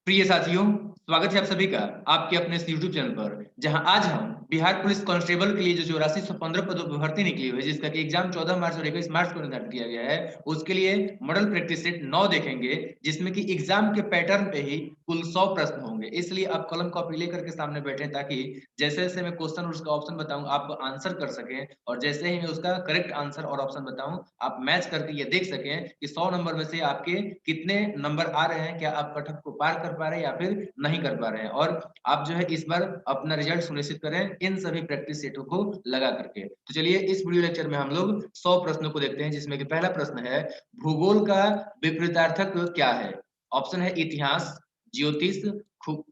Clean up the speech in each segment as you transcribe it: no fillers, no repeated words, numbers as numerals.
प्रिय साथियों, स्वागत है आप सभी का आपके अपने इस यूट्यूब चैनल पर, जहां आज हम बिहार पुलिस कांस्टेबल के लिए जो 8415 पदों पर भर्ती निकली हुई है, जिसका कि एग्जाम 14 मार्च और 21 मार्च को निर्धारित किया गया है, उसके लिए मॉडल प्रैक्टिस सेट 9 देखेंगे, जिसमें कि एग्जाम के पैटर्न पे ही कुल 100 प्रश्न होंगे। इसलिए आप कलम कॉपी लेकर के सामने बैठे, ताकि जैसे जैसे मैं क्वेश्चन और उसका ऑप्शन बताऊं आप आंसर कर सकें, और जैसे ही मैं उसका करेक्ट आंसर और ऑप्शन बताऊं आप मैच करके ये देख सकें कि 100 नंबर में से आपके कितने नंबर आ रहे हैं, क्या आप कटऑफ को पार कर पा रहे हैं या फिर नहीं कर पा रहे हैं। और आप जो है इस बार अपना रिजल्ट सुनिश्चित करें इन सभी प्रैक्टिस सेटों को लगा करके। तो चलिए इस वीडियो लेक्चर में हम लोग 100 प्रश्नों को देखते हैं, जिसमें कि पहला प्रश्न है, भूगोल का विपरीतार्थक क्या है? ऑप्शन है इतिहास, ज्योतिष,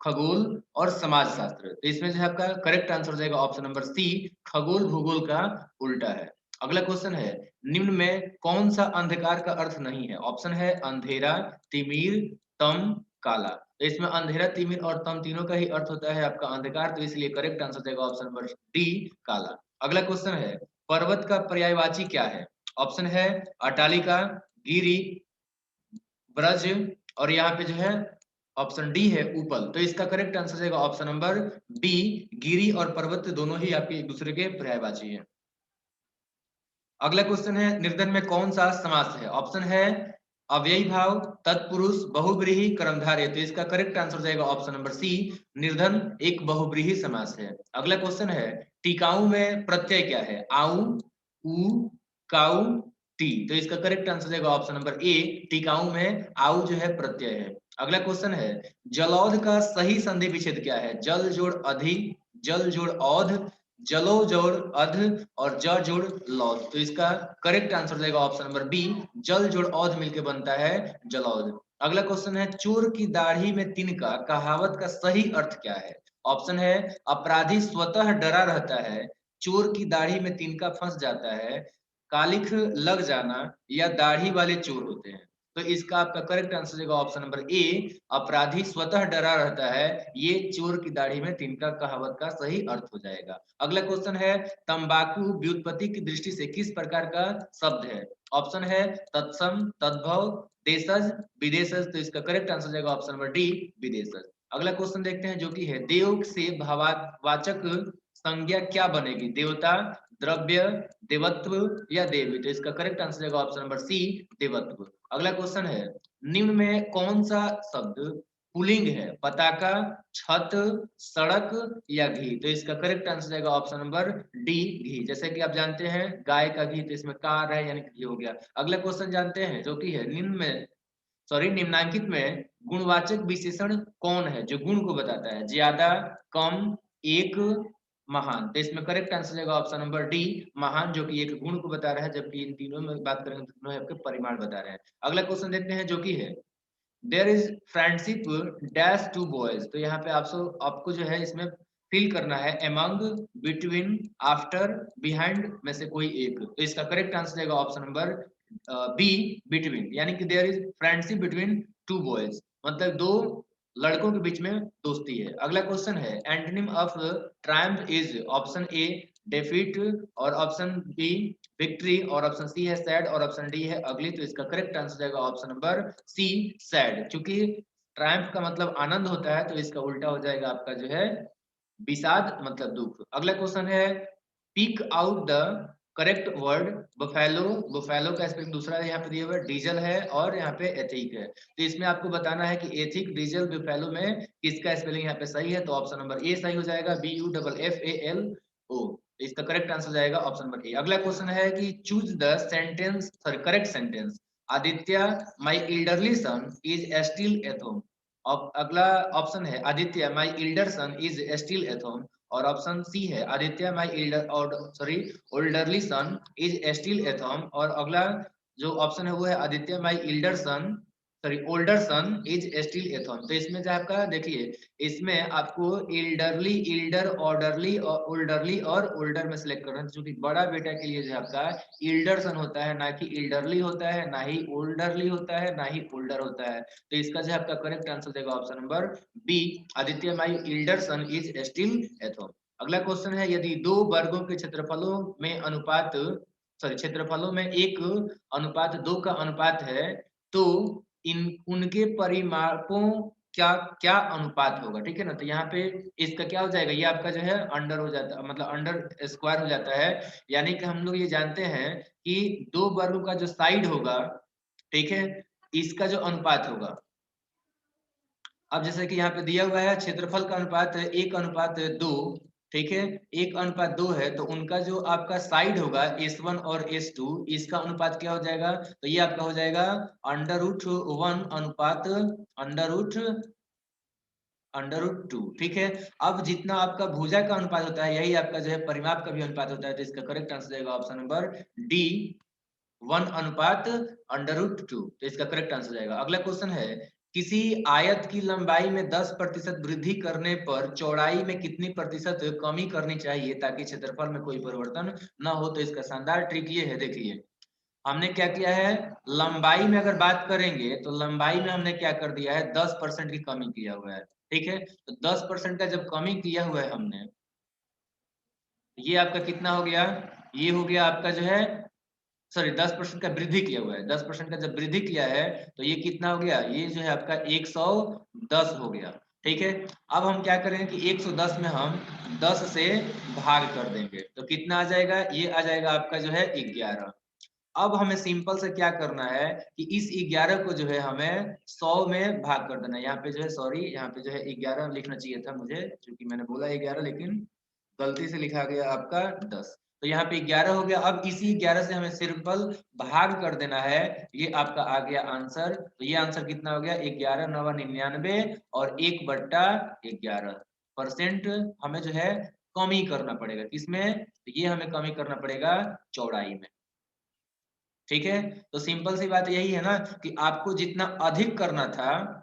खगोल और समाजशास्त्र। तो इसमें जो है आपका करेक्ट आंसर हो जाएगा ऑप्शन नंबर सी, खगोल भूगोल का उल्टा है। अगला क्वेश्चन है, निम्न में कौन सा अंधकार का अर्थ नहीं है? ऑप्शन है अंधेरा, तिमिर, तम, काला। तो इसमें अंधेरा, तिमिर और तम तीनों का ही अर्थ होता है आपका अंधकार, तो इसलिए करेक्ट आंसर जाएगा ऑप्शन नंबर डी, काला। अगला क्वेश्चन है, पर्वत का पर्यायवाची क्या है? ऑप्शन है अटालिका, गिरी, ब्रज और यहाँ पे जो है ऑप्शन डी है उपल। तो इसका करेक्ट आंसर जाएगा ऑप्शन नंबर बी, गिरी और पर्वत दोनों ही आपके एक दूसरे के पर्यायवाची हैं। अगला क्वेश्चन है, निर्धन में कौन सा समास है? ऑप्शन है अव्ययी भाव, तत्पुरुष, बहुव्रीहि, कर्मधारय। तो इसका करेक्ट आंसर जाएगा ऑप्शन नंबर सी, निर्धन एक बहुव्रीहि समास है। अगला क्वेश्चन है, टिकाऊ में प्रत्यय क्या है? आऊ, उ, काऊ, टी। तो इसका करेक्ट आंसर जाएगा ऑप्शन नंबर ए, टिकाऊ में आऊ जो है प्रत्यय है। अगला क्वेश्चन है, जलौध का सही संधि विच्छेद क्या है? जल जोड़ अधि, जल जोड़ औध, जलो जोड़ अध और ज जोड़ लौध। तो इसका करेक्ट आंसर जाएगा ऑप्शन नंबर बी, जल जोड़ औध मिलकर बनता है जलौध। अगला क्वेश्चन है, चोर की दाढ़ी में तिनका कहावत का सही अर्थ क्या है? ऑप्शन है अपराधी स्वतः डरा रहता है, चोर की दाढ़ी में तिनका फंस जाता है, कालिख लग जाना या दाढ़ी वाले चोर होते हैं। तो इसका आपका करेक्ट आंसर जाएगा ऑप्शन नंबर ए, अपराधी स्वतः डरा रहता है, ये चोर की दाढ़ी में तिनका कहावत का सही अर्थ हो जाएगा। अगला क्वेश्चन है, तंबाकू व्युत्पत्ति की दृष्टि से किस प्रकार का शब्द है? ऑप्शन है तत्सम, तद्भव, देशज, विदेशज। तो इसका करेक्ट आंसर जाएगा ऑप्शन नंबर डी, विदेशज। अगला क्वेश्चन देखते हैं, जो कि है, देव से भाववाचक संज्ञा क्या बनेगी? देवता, द्रव्य, देवत्व या देवी। तो इसका करेक्ट आंसर जाएगा ऑप्शन नंबर सी, देवत्व। अगला क्वेश्चन है, निम्न में कौन सा शब्द पुलिंग है? पताका, छत, सड़क या घी। तो इसका करेक्ट आंसर जाएगा ऑप्शन नंबर डी, घी। जैसे कि आप जानते हैं गाय का घी, तो इसमें कार है यानी घी हो गया। अगला क्वेश्चन जानते हैं, जो कि है, निम्नांकित में गुणवाचक विशेषण कौन है जो गुण को बताता है? ज्यादा, कम, एक, महान। तो इसमें करेक्ट आंसर जाएगा ऑप्शन नंबर डी, महान, जो कि एक गुण को बता रहा है, जबकि इन तीनों में बात करेंगे तो तीनों आपके परिमाण बता रहे हैं। अगला क्वेश्चन देखते हैं, जो कि है, there is friendship dash two boys. तो यहाँ पे आपको जो है इसमें फिल करना है अमंग, बिटवीन, आफ्टर, बिहाइंड में से कोई एक। तो इसका करेक्ट आंसर जाएगा ऑप्शन नंबर बी, बिटवीन, यानी कि there is friendship between two boys, मतलब दो लड़कों के बीच में दोस्ती है। अगला क्वेश्चन है, antonym of triumph is? Option A defeat और ऑप्शन बी विक्ट्री और ऑप्शन सी है सैड और ऑप्शन डी है अगली। तो इसका करेक्ट आंसर जाएगा ऑप्शन नंबर सी, सैड, क्योंकि ट्रायम्फ का मतलब आनंद होता है, तो इसका उल्टा हो जाएगा आपका जो है विषाद, मतलब दुख। अगला क्वेश्चन है, pick out the correct word buffalo. Buffalo का स्पेलिंग दूसरा यहाँ पे दिया हुआ है, डीजल है और यहाँ पे एथिक है। तो इसमें आपको बताना है कि एथिक, डीजल, बफेलो में किसका स्पेलिंग यहाँ पे सही है। तो ऑप्शन नंबर ए सही हो जाएगा, BUFFALO। इसका करेक्ट आंसर जाएगा ऑप्शन नंबर ए। अगला क्वेश्चन है कि choose the sentence, sorry correct sentence. Aditya my elderly son is still at home. अगला ऑप्शन है Aditya my elder son is still at home और ऑप्शन सी है आदित्य माय एल्डर और sorry olderly son is still at home और अगला जो option है वो है Aditya my elder son, sorry older son is still at home. तो इसमें जो आपका देखिए, इसमें आपको एल्डरली, एल्डर, ऑर्डरली और ओल्डरली और ओल्डर में सिलेक्ट करना है, जो कि बड़ा बेटा के लिए जो आपका एल्डर सन होता है, ना कि एल्डरली होता है, ना ही ओल्डरली होता है, ना ही ओल्डर होता है। तो इसका जो आपका करेक्ट आंसर देगा option number B, Aditya my elder son is still at home. अगला क्वेश्चन है, यदि दो वर्गों के क्षेत्रफलों में अनुपात, सॉरी क्षेत्रफलों में एक अनुपात दो का अनुपात है, तो इन उनके परिमापों क्या क्या अनुपात होगा, ठीक है ना। तो यहाँ पे इसका क्या हो जाएगा, ये आपका जो है अंडर हो जाता है, मतलब अंडर स्क्वायर हो जाता है। यानी कि हम लोग ये जानते हैं कि दो वर्ग का जो साइड होगा, ठीक है, इसका जो अनुपात होगा। अब जैसे कि यहाँ पे दिया हुआ है क्षेत्रफल का अनुपात 1:2, ठीक है, 1:2 है, तो उनका जो आपका साइड होगा S1 और S2, इसका अनुपात क्या हो जाएगा, तो ये आपका हो जाएगा √1 अनुपात √2, ठीक है। अब जितना आपका भुजा का अनुपात होता है, यही आपका जो है परिमाप का भी अनुपात होता है, तो इसका करेक्ट आंसर जाएगा ऑप्शन नंबर डी, 1:√2। तो इसका करेक्ट आंसर जाएगा। अगला क्वेश्चन है, किसी आयत की लंबाई में 10% वृद्धि करने पर चौड़ाई में कितनी प्रतिशत कमी करनी चाहिए ताकि क्षेत्रफल में कोई परिवर्तन न हो। तो इसका शानदार ट्रिक ये है, देखिए हमने क्या किया है, लंबाई में अगर बात करेंगे तो लंबाई में हमने क्या कर दिया है, 10% की कमी किया हुआ है, ठीक है। तो 10% का जब कमी किया हुआ है हमने, ये आपका कितना हो गया, ये हो गया आपका जो है, सॉरी 10% का वृद्धि किया हुआ है, 10% का जब वृद्धि किया है तो ये कितना हो गया, ये जो है आपका 110 हो गया, ठीक है। अब हम क्या करेंगे कि 110 में हम 10 से भाग कर देंगे, तो कितना आ जाएगा, ये आ जाएगा आपका जो है 11। अब हमें सिंपल से क्या करना है कि इस 11 को जो है हमें 100 में भाग कर देना है। यहाँ पे जो है, सॉरी, यहाँ पे जो है 11 लिखना चाहिए था मुझे, क्योंकि मैंने बोला 11 लेकिन गलती से लिखा गया आपका 10। तो यहाँ पे 11 हो गया। अब इसी 11 से हमें सिंपल भाग कर देना है, ये आपका आ गया आंसर। तो ये आंसर कितना हो गया, 11 9 99 और 1/11% हमें जो है कमी करना पड़ेगा, किसमें, तो ये हमें कमी करना पड़ेगा चौड़ाई में, ठीक है। तो सिंपल सी बात यही है ना कि आपको जितना अधिक करना था,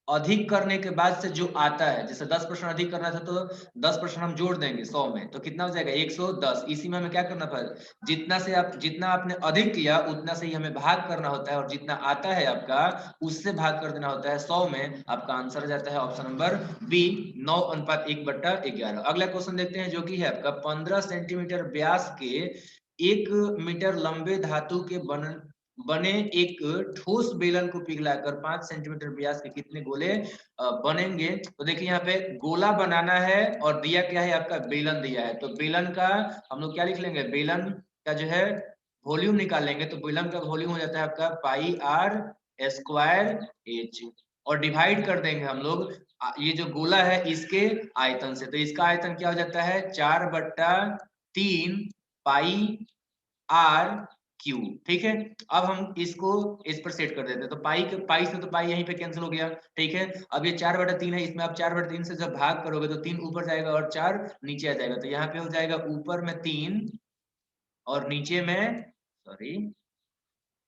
अधिक करने के बाद से जो आता है, जैसे 10% अधिक करना था तो 10% हम जोड़ देंगे 100 में, तो कितना हो जाएगा 110। इसी में हमें क्या करना पड़ेगा, जितना आपने अधिक किया उतना से ही हमें भाग करना होता है, और जितना आता है आपका उससे भाग कर देना होता है 100 में। आपका आंसर हो जाता है ऑप्शन नंबर बी, 9:1/11। अगला क्वेश्चन देखते हैं, जो कि है आपका 15 सेंटीमीटर व्यास के 1 मीटर लंबे धातु के बने एक ठोस बेलन को पिघलाकर 5 सेंटीमीटर व्यास के कितने गोले बनेंगे। तो देखिए यहाँ पे गोला बनाना है और दिया क्या है, आपका बेलन दिया है। तो बेलन का हम लोग क्या लिख लेंगे, बेलन का जो है वॉल्यूम निकाल लेंगे। तो बेलन का वॉल्यूम हो जाता है आपका πr²h, और डिवाइड कर देंगे हम लोग ये जो गोला है इसके आयतन से। तो इसका आयतन क्या हो जाता है, 4/3 πr², ठीक है। अब हम इसको इस पर सेट कर देते हैं, तो पाई से तो पाई यहीं पे कैंसिल हो गया, ठीक है। अब ये 4/3 है, इसमें आप 4/3 से जब भाग करोगे तो 3 ऊपर जाएगा और 4 नीचे आ जाएगा। तो यहाँ पे हो जाएगा ऊपर में 3 और नीचे में, सॉरी,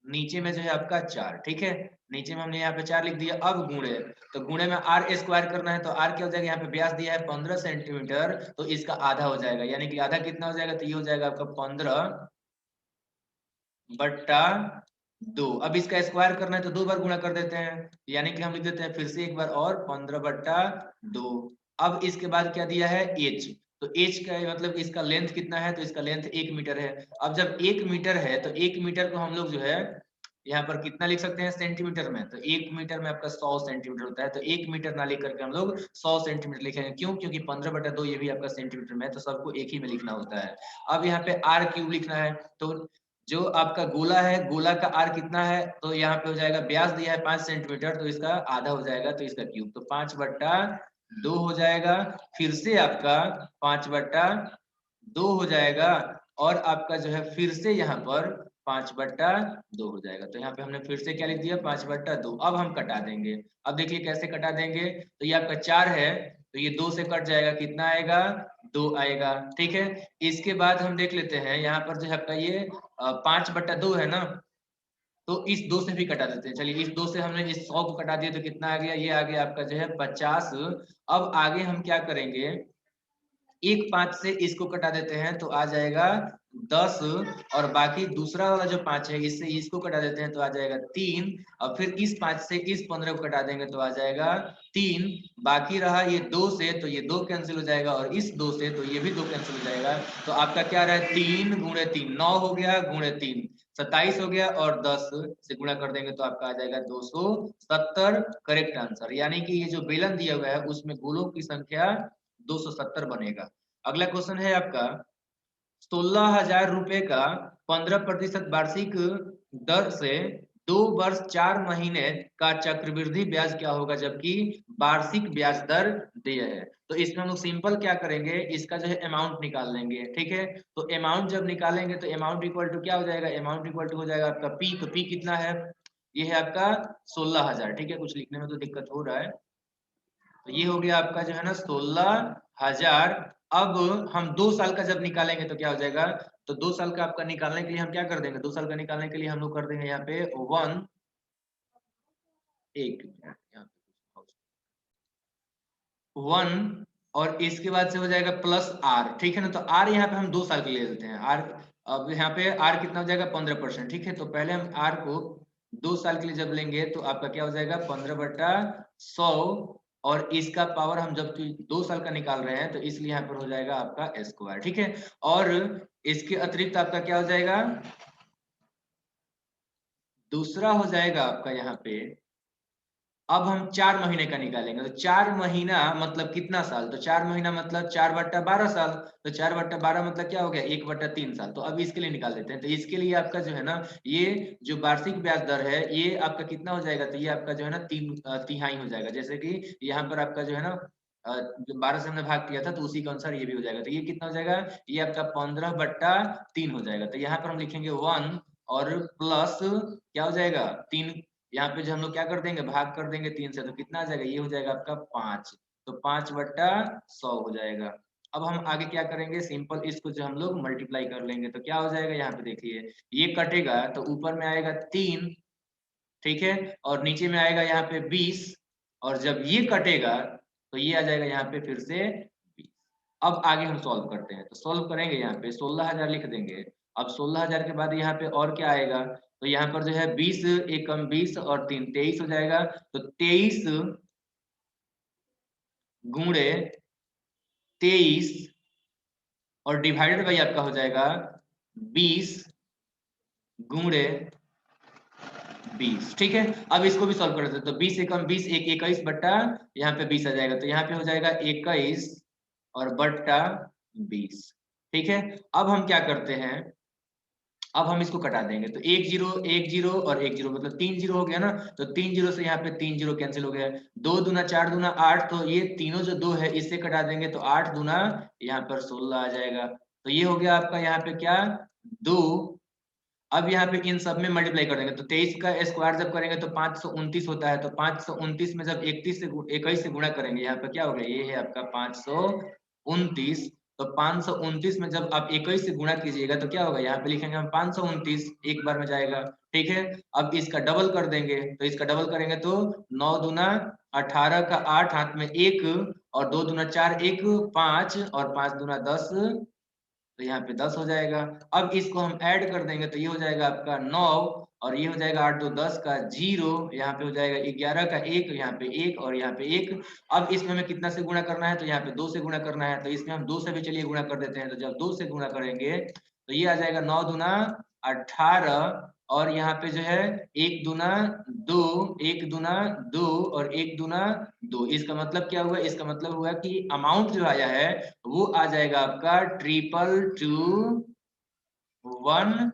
नीचे में जो है आपका 4, ठीक है। नीचे में हमने यहाँ पे 4 लिख दिया। अब गुणे, तो गुणे में r² करना है, तो r क्या हो जाएगा, यहाँ पे व्यास दिया है 15 सेंटीमीटर, तो इसका आधा हो जाएगा, यानी कि आधा कितना हो जाएगा, तो ये हो जाएगा आपका 15/2। अब इसका स्क्वायर करना है तो 2 बार गुणा कर देते हैं, यानी कि हम लिख देते हैं फिर से एक बार और 15/2। अब इसके बाद क्या दिया है, h। तो h का मतलब इसका लेंथ कितना है, तो इसका लेंथ 1 मीटर है। अब जब 1 मीटर है तो 1 मीटर को हम लोग जो है यहाँ पर कितना लिख सकते हैं सेंटीमीटर में, तो 1 मीटर में आपका 100 सेंटीमीटर होता है। तो 1 मीटर ना लिख करके हम लोग 100 सेंटीमीटर लिखेंगे, क्यों, क्योंकि 15/2 ये भी आपका सेंटीमीटर में है, तो सबको एक ही में लिखना होता है। अब यहाँ पे r³ लिखना है, तो जो आपका गोला है, गोला का आर कितना है, तो यहाँ पे हो जाएगा, व्यास दिया है 5 सेंटीमीटर, तो इसका आधा हो जाएगा, तो इसका क्यूब, तो 5/2 हो जाएगा। फिर से आपका 5/2 हो जाएगा, और आपका जो है फिर से यहाँ पर 5/2 हो जाएगा। तो यहाँ पे हमने फिर से क्या लिख दिया, 5/2। अब हम कटा देंगे। अब देखिए कैसे कटा देंगे, तो ये आपका 4 है, तो ये 2 से कट जाएगा, कितना आएगा, 2 आएगा, ठीक है। इसके बाद हम देख लेते हैं यहाँ पर जो है आपका ये 5/2 है ना, तो इस 2 से भी कटा देते हैं। चलिए इस 2 से हमने इस 100 को कटा दिया, तो कितना आ गया, ये आ गया आपका जो है 50। अब आगे हम क्या करेंगे, एक 5 से इसको कटा देते हैं तो आ जाएगा 10, और बाकी दूसरा वाला जो 5 है इससे इसको कटा देते हैं तो आ जाएगा 3, और फिर इस 5 से इस 15 को कटा देंगे तो आ जाएगा 3। बाकी रहा ये 2 से, तो ये 2 कैंसिल हो जाएगा, और इस 2 से तो ये भी 2 कैंसिल हो जाएगा। तो आपका क्या रहा है, 3 × 3 9 हो गया, × 3 27 हो गया और 10 से गुणा कर देंगे तो आपका आ जाएगा 270 करेक्ट आंसर। यानी कि ये जो बेलन दिया हुआ है उसमें गोलों की संख्या 270 बनेगा। अगला क्वेश्चन है आपका 16,000 रुपए का 15% वार्षिक दर से 2 वर्ष 4 महीने का चक्रवृद्धि ब्याज क्या होगा जबकि वार्षिक ब्याज दर दिया है। तो इसमें हम लोग सिंपल क्या करेंगे, इसका जो है अमाउंट निकाल लेंगे। ठीक है, तो अमाउंट जब निकालेंगे तो अमाउंट इक्वल टू क्या हो जाएगा, अमाउंट इक्वल टू हो जाएगा आपका पी। तो पी कितना है, ये है आपका 16,000। ठीक है, कुछ लिखने में तो दिक्कत हो रहा है। तो ये हो गया आपका जो है ना 16,000। अब हम 2 साल का जब निकालेंगे तो क्या हो जाएगा, तो 2 साल का आपका निकालने के लिए हम क्या कर देंगे, 2 साल का निकालने के लिए हम लोग कर देंगे यहाँ पे 1 और इसके बाद से हो जाएगा प्लस आर। ठीक है ना, तो आर यहाँ पे हम 2 साल के लिए ले लेते हैं आर। अब यहाँ पे आर कितना हो जाएगा 15%। ठीक है, तो पहले हम आर को 2 साल के लिए जब लेंगे तो आपका क्या हो जाएगा 15/100 और इसका पावर हम जब 2 साल का निकाल रहे हैं तो इसलिए यहाँ पर हो जाएगा आपका स्क्वायर। ठीक है, और इसके अतिरिक्त आपका क्या हो जाएगा, दूसरा हो जाएगा आपका यहाँ पे, अब हम 4 महीने का निकालेंगे तो 4 महीना मतलब कितना साल, तो 4 महीना मतलब 4/12 साल। तो 4/12 मतलब क्या हो गया 1/3 साल। तो अब इसके लिए निकाल देते हैं। तो इसके लिए आपका जो है ना ये जो वार्षिक ब्याज दर है ये आपका कितना हो जाएगा, तो ये आपका जो है ना 3/3 हो जाएगा। जैसे कि यहाँ पर आपका जो है ना 12 से हमने भाग किया था तो उसी के अनुसार ये भी हो जाएगा। तो ये कितना हो जाएगा, ये आपका 15/3 हो जाएगा। तो यहाँ पर हम लिखेंगे 1 और प्लस क्या हो जाएगा 3। यहाँ पे जो हम लोग क्या कर देंगे, भाग कर देंगे 3 से, तो कितना आ जाएगा, ये हो जाएगा आपका 5। तो 5/100 हो जाएगा। अब हम आगे क्या करेंगे, सिंपल इसको जो हम लोग मल्टीप्लाई कर लेंगे तो क्या हो जाएगा, यहाँ पे देखिए ये कटेगा तो ऊपर में आएगा 3। ठीक है, और नीचे में आएगा यहाँ पे 20 और जब ये कटेगा तो ये आ जाएगा यहाँ पे फिर से 20। अब आगे हम सॉल्व करते हैं, तो सॉल्व करेंगे यहाँ पे 16,000 लिख देंगे। अब 16,000 के बाद यहाँ पे और क्या आएगा, तो यहाँ पर जो है 20 एकम 20 और 3 23 हो जाएगा। तो 23 गुणे 23 और डिवाइडेड बाई आपका हो जाएगा 20 गुणे 20। ठीक है, अब इसको भी सॉल्व कर देते हैं। तो 20 एकम 20 21 बट्टा यहाँ पे 20 आ जाएगा। तो यहाँ पे हो जाएगा 21 और बट्टा 20। ठीक है, अब हम क्या करते हैं, अब हम इसको कटा देंगे। तो 1 0 और 1 0 मतलब 3 0 हो गया ना। तो 3 0 से यहाँ पे 3 0 कैंसिल हो गया। 2 दूना 4 दूना 8, तो ये तीनों जो 2 है इससे कटा देंगे तो 8 दूना यहाँ पर 16 आ जाएगा। तो ये हो गया आपका यहाँ पे क्या 2। अब यहाँ पे इन सब में मल्टीप्लाई कर देंगे तो 23 का स्क्वायर जब करेंगे तो 529 होता है। तो 529 में जब 21 से गुणा करेंगे यहाँ पे क्या हो गया, ये है आपका 529। तो 529 में जब आप 21 से गुणा कीजिएगा तो क्या होगा, यहाँ पे लिखेंगे हम 529 एक बार में जाएगा। ठीक है, अब इसका डबल कर देंगे। तो इसका डबल करेंगे तो 9 दूना 18 का 8 हाथ में 1 और 2 दूना 4 1 5 और 5 दूना 10, तो यहाँ पे 10 हो जाएगा। अब इसको हम ऐड कर देंगे तो ये हो जाएगा आपका 9 और ये हो जाएगा 8 2 10 का 0, यहाँ पे हो जाएगा 11 का 1, यहाँ पे 1 और यहाँ पे 1। अब इसमें हमें कितना से गुणा करना है, तो यहाँ पे 2 से गुणा करना है। तो इसमें हम 2 से भी चलिए गुणा कर देते हैं। तो जब 2 से गुणा करेंगे तो ये आ जाएगा 9 दूना 18 और यहाँ पे जो है 1 दूना 2 1 दूना 2 और 1 दूना 2। इसका मतलब क्या हुआ, इसका मतलब हुआ कि अमाउंट जो आया है वो आ जाएगा आपका 22218।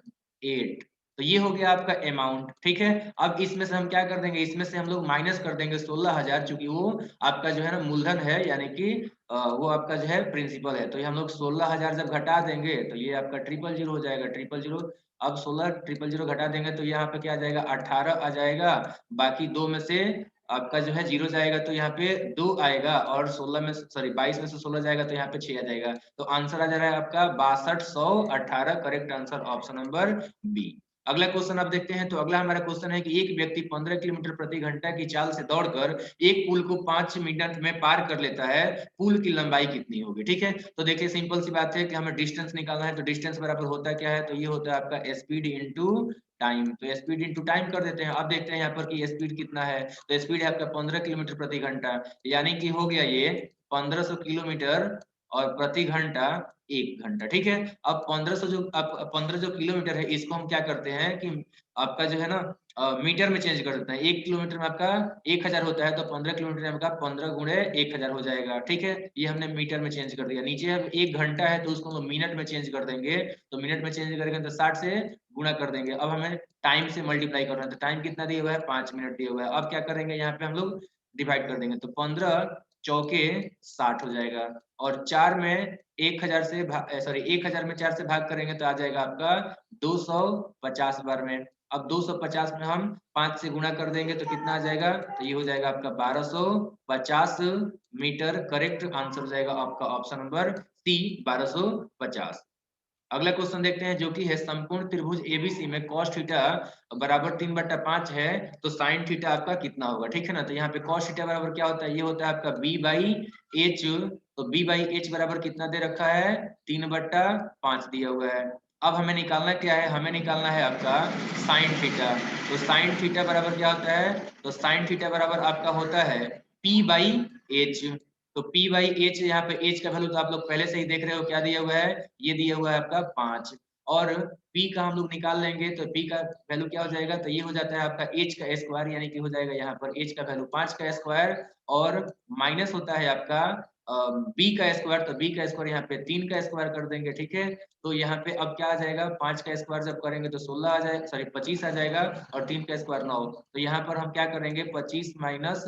तो ये हो गया आपका अमाउंट। ठीक है, अब इसमें से हम क्या कर देंगे, इसमें से हम लोग माइनस कर देंगे 16,000, चूंकि वो आपका जो है ना मूलधन है, यानी कि वो आपका जो है प्रिंसिपल है। तो ये हम लोग 16,000 जब घटा देंगे तो ये आपका 000 हो जाएगा 000। अब 16 000 घटा देंगे तो यहाँ पे क्या आ जाएगा 18 आ जाएगा। बाकी 2 में से आपका जो है 0 जाएगा तो यहाँ पे 2 आएगा और 16 में सॉरी 22 में से 16 जाएगा तो यहाँ पे 6 आ जाएगा। तो आंसर आ जा रहा है आपका 6218। Correct answer option number B. अगला क्वेश्चन आप देखते हैं। तो अगला हमारा क्वेश्चन है कि एक व्यक्ति 15 किलोमीटर प्रति घंटा की चाल से दौड़कर एक पुल को 5 मिनट में पार कर लेता है, पुल की लंबाई कितनी होगी। ठीक है, तो देखिए सिंपल सी बात है कि हमें डिस्टेंस निकालना है। तो डिस्टेंस बराबर होता क्या है, तो ये होता है आपका स्पीड इनटू टाइम। तो स्पीड इनटू टाइम कर देते हैं। अब देखते हैं यहाँ पर कि स्पीड कितना है। तो स्पीड है आपका 15 किलोमीटर प्रति घंटा, यानी कि हो गया ये 1500 किलोमीटर और प्रति घंटा 1 घंटा। ठीक है, अब 15 जो किलोमीटर है इसको हम क्या करते हैं कि आपका जो है ना मीटर में चेंज कर देते हैं। 1 किलोमीटर में आपका 1000 होता है, तो 15 किलोमीटर में आपका 15 गुणे 1000 हो जाएगा। ठीक है, ये हमने मीटर में चेंज कर दिया। नीचे अब 1 घंटा है तो उसको हम मिनट में चेंज कर देंगे, तो मिनट में चेंज करेंगे तो 60 से गुणा कर देंगे। अब हमें टाइम से मल्टीप्लाई करना है, तो टाइम कितना दिया हुआ है, 5 मिनट दिया हुआ है। अब क्या करेंगे, यहाँ पे हम लोग डिवाइड कर देंगे, तो 15 चौके 60 हो जाएगा, और 4 में 1000 से 1000 में 4 से भाग करेंगे तो आ जाएगा आपका 250 बार में। अब 250 में हम 5 से गुणा कर देंगे तो कितना आ जाएगा, तो ये हो जाएगा आपका 1250 मीटर। करेक्ट आंसर हो जाएगा आपका ऑप्शन नंबर सी, 1250। अगला क्वेश्चन देखते हैं जो कि है समकोण त्रिभुज एबीसी में cos थीटा बराबर 3/5 है, तो sin थीटा आपका कितना होगा। ठीक है ना, तो यहाँ पे cos थीटा बराबर क्या होता है, ये होता है आपका b/h। तो b/h बराबर कितना दे रखा है, 3/5 दिया हुआ है। अब हमें निकालना क्या है, हमें निकालना है आपका sin थीटा। तो sin थीटा बराबर क्या होता है, तो sin थीटा बराबर आपका होता है p/h। तो p/h, यहाँ पे h का वैल्यू तो आप लोग पहले से ही देख रहे हो, क्या दिया हुआ है, ये दिया हुआ है आपका 5। और p का हम लोग निकाल लेंगे तो p का वैल्यू क्या हो जाएगा, तो ये हो जाता है आपका h का स्क्वायर, यानी कि हो जाएगा यहाँ पर h का वैल्यू 5 का स्क्वायर, और माइनस होता है आपका b का स्क्वायर। तो b का स्क्वायर यहाँ पे 3 का स्क्वायर कर देंगे। ठीक है, तो यहाँ पे अब क्या आ जाएगा, 5 का स्क्वायर जब करेंगे तो 16 आ जाएगा, 25 आ जाएगा, और 3 का स्क्वायर 9। तो यहाँ पर हम क्या करेंगे, 25 माइनस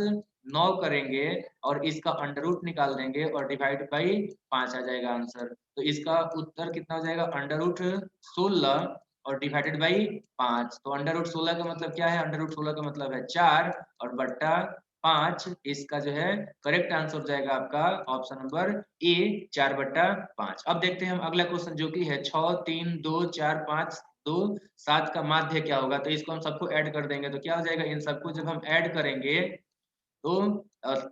9 करेंगे और इसका अंडर रूट निकाल देंगे और डिवाइड बाई 5 आ जाएगा आंसर। तो इसका उत्तर कितना हो जाएगा, अंडर रूट 16 और डिवाइडेड बाई 5। तो अंडर रूट 16 का मतलब क्या है, अंडर रूट 16 का मतलब है 4 और बट्टा 5। इसका जो है करेक्ट आंसर हो जाएगा आपका ऑप्शन नंबर ए, 4/5। अब देखते हैं हम अगला क्वेश्चन जो कि है 6 3 2 4 5 2 7 का माध्य क्या होगा। तो इसको हम सबको ऐड कर देंगे तो क्या हो जाएगा, इन सबको जब हम ऐड करेंगे तो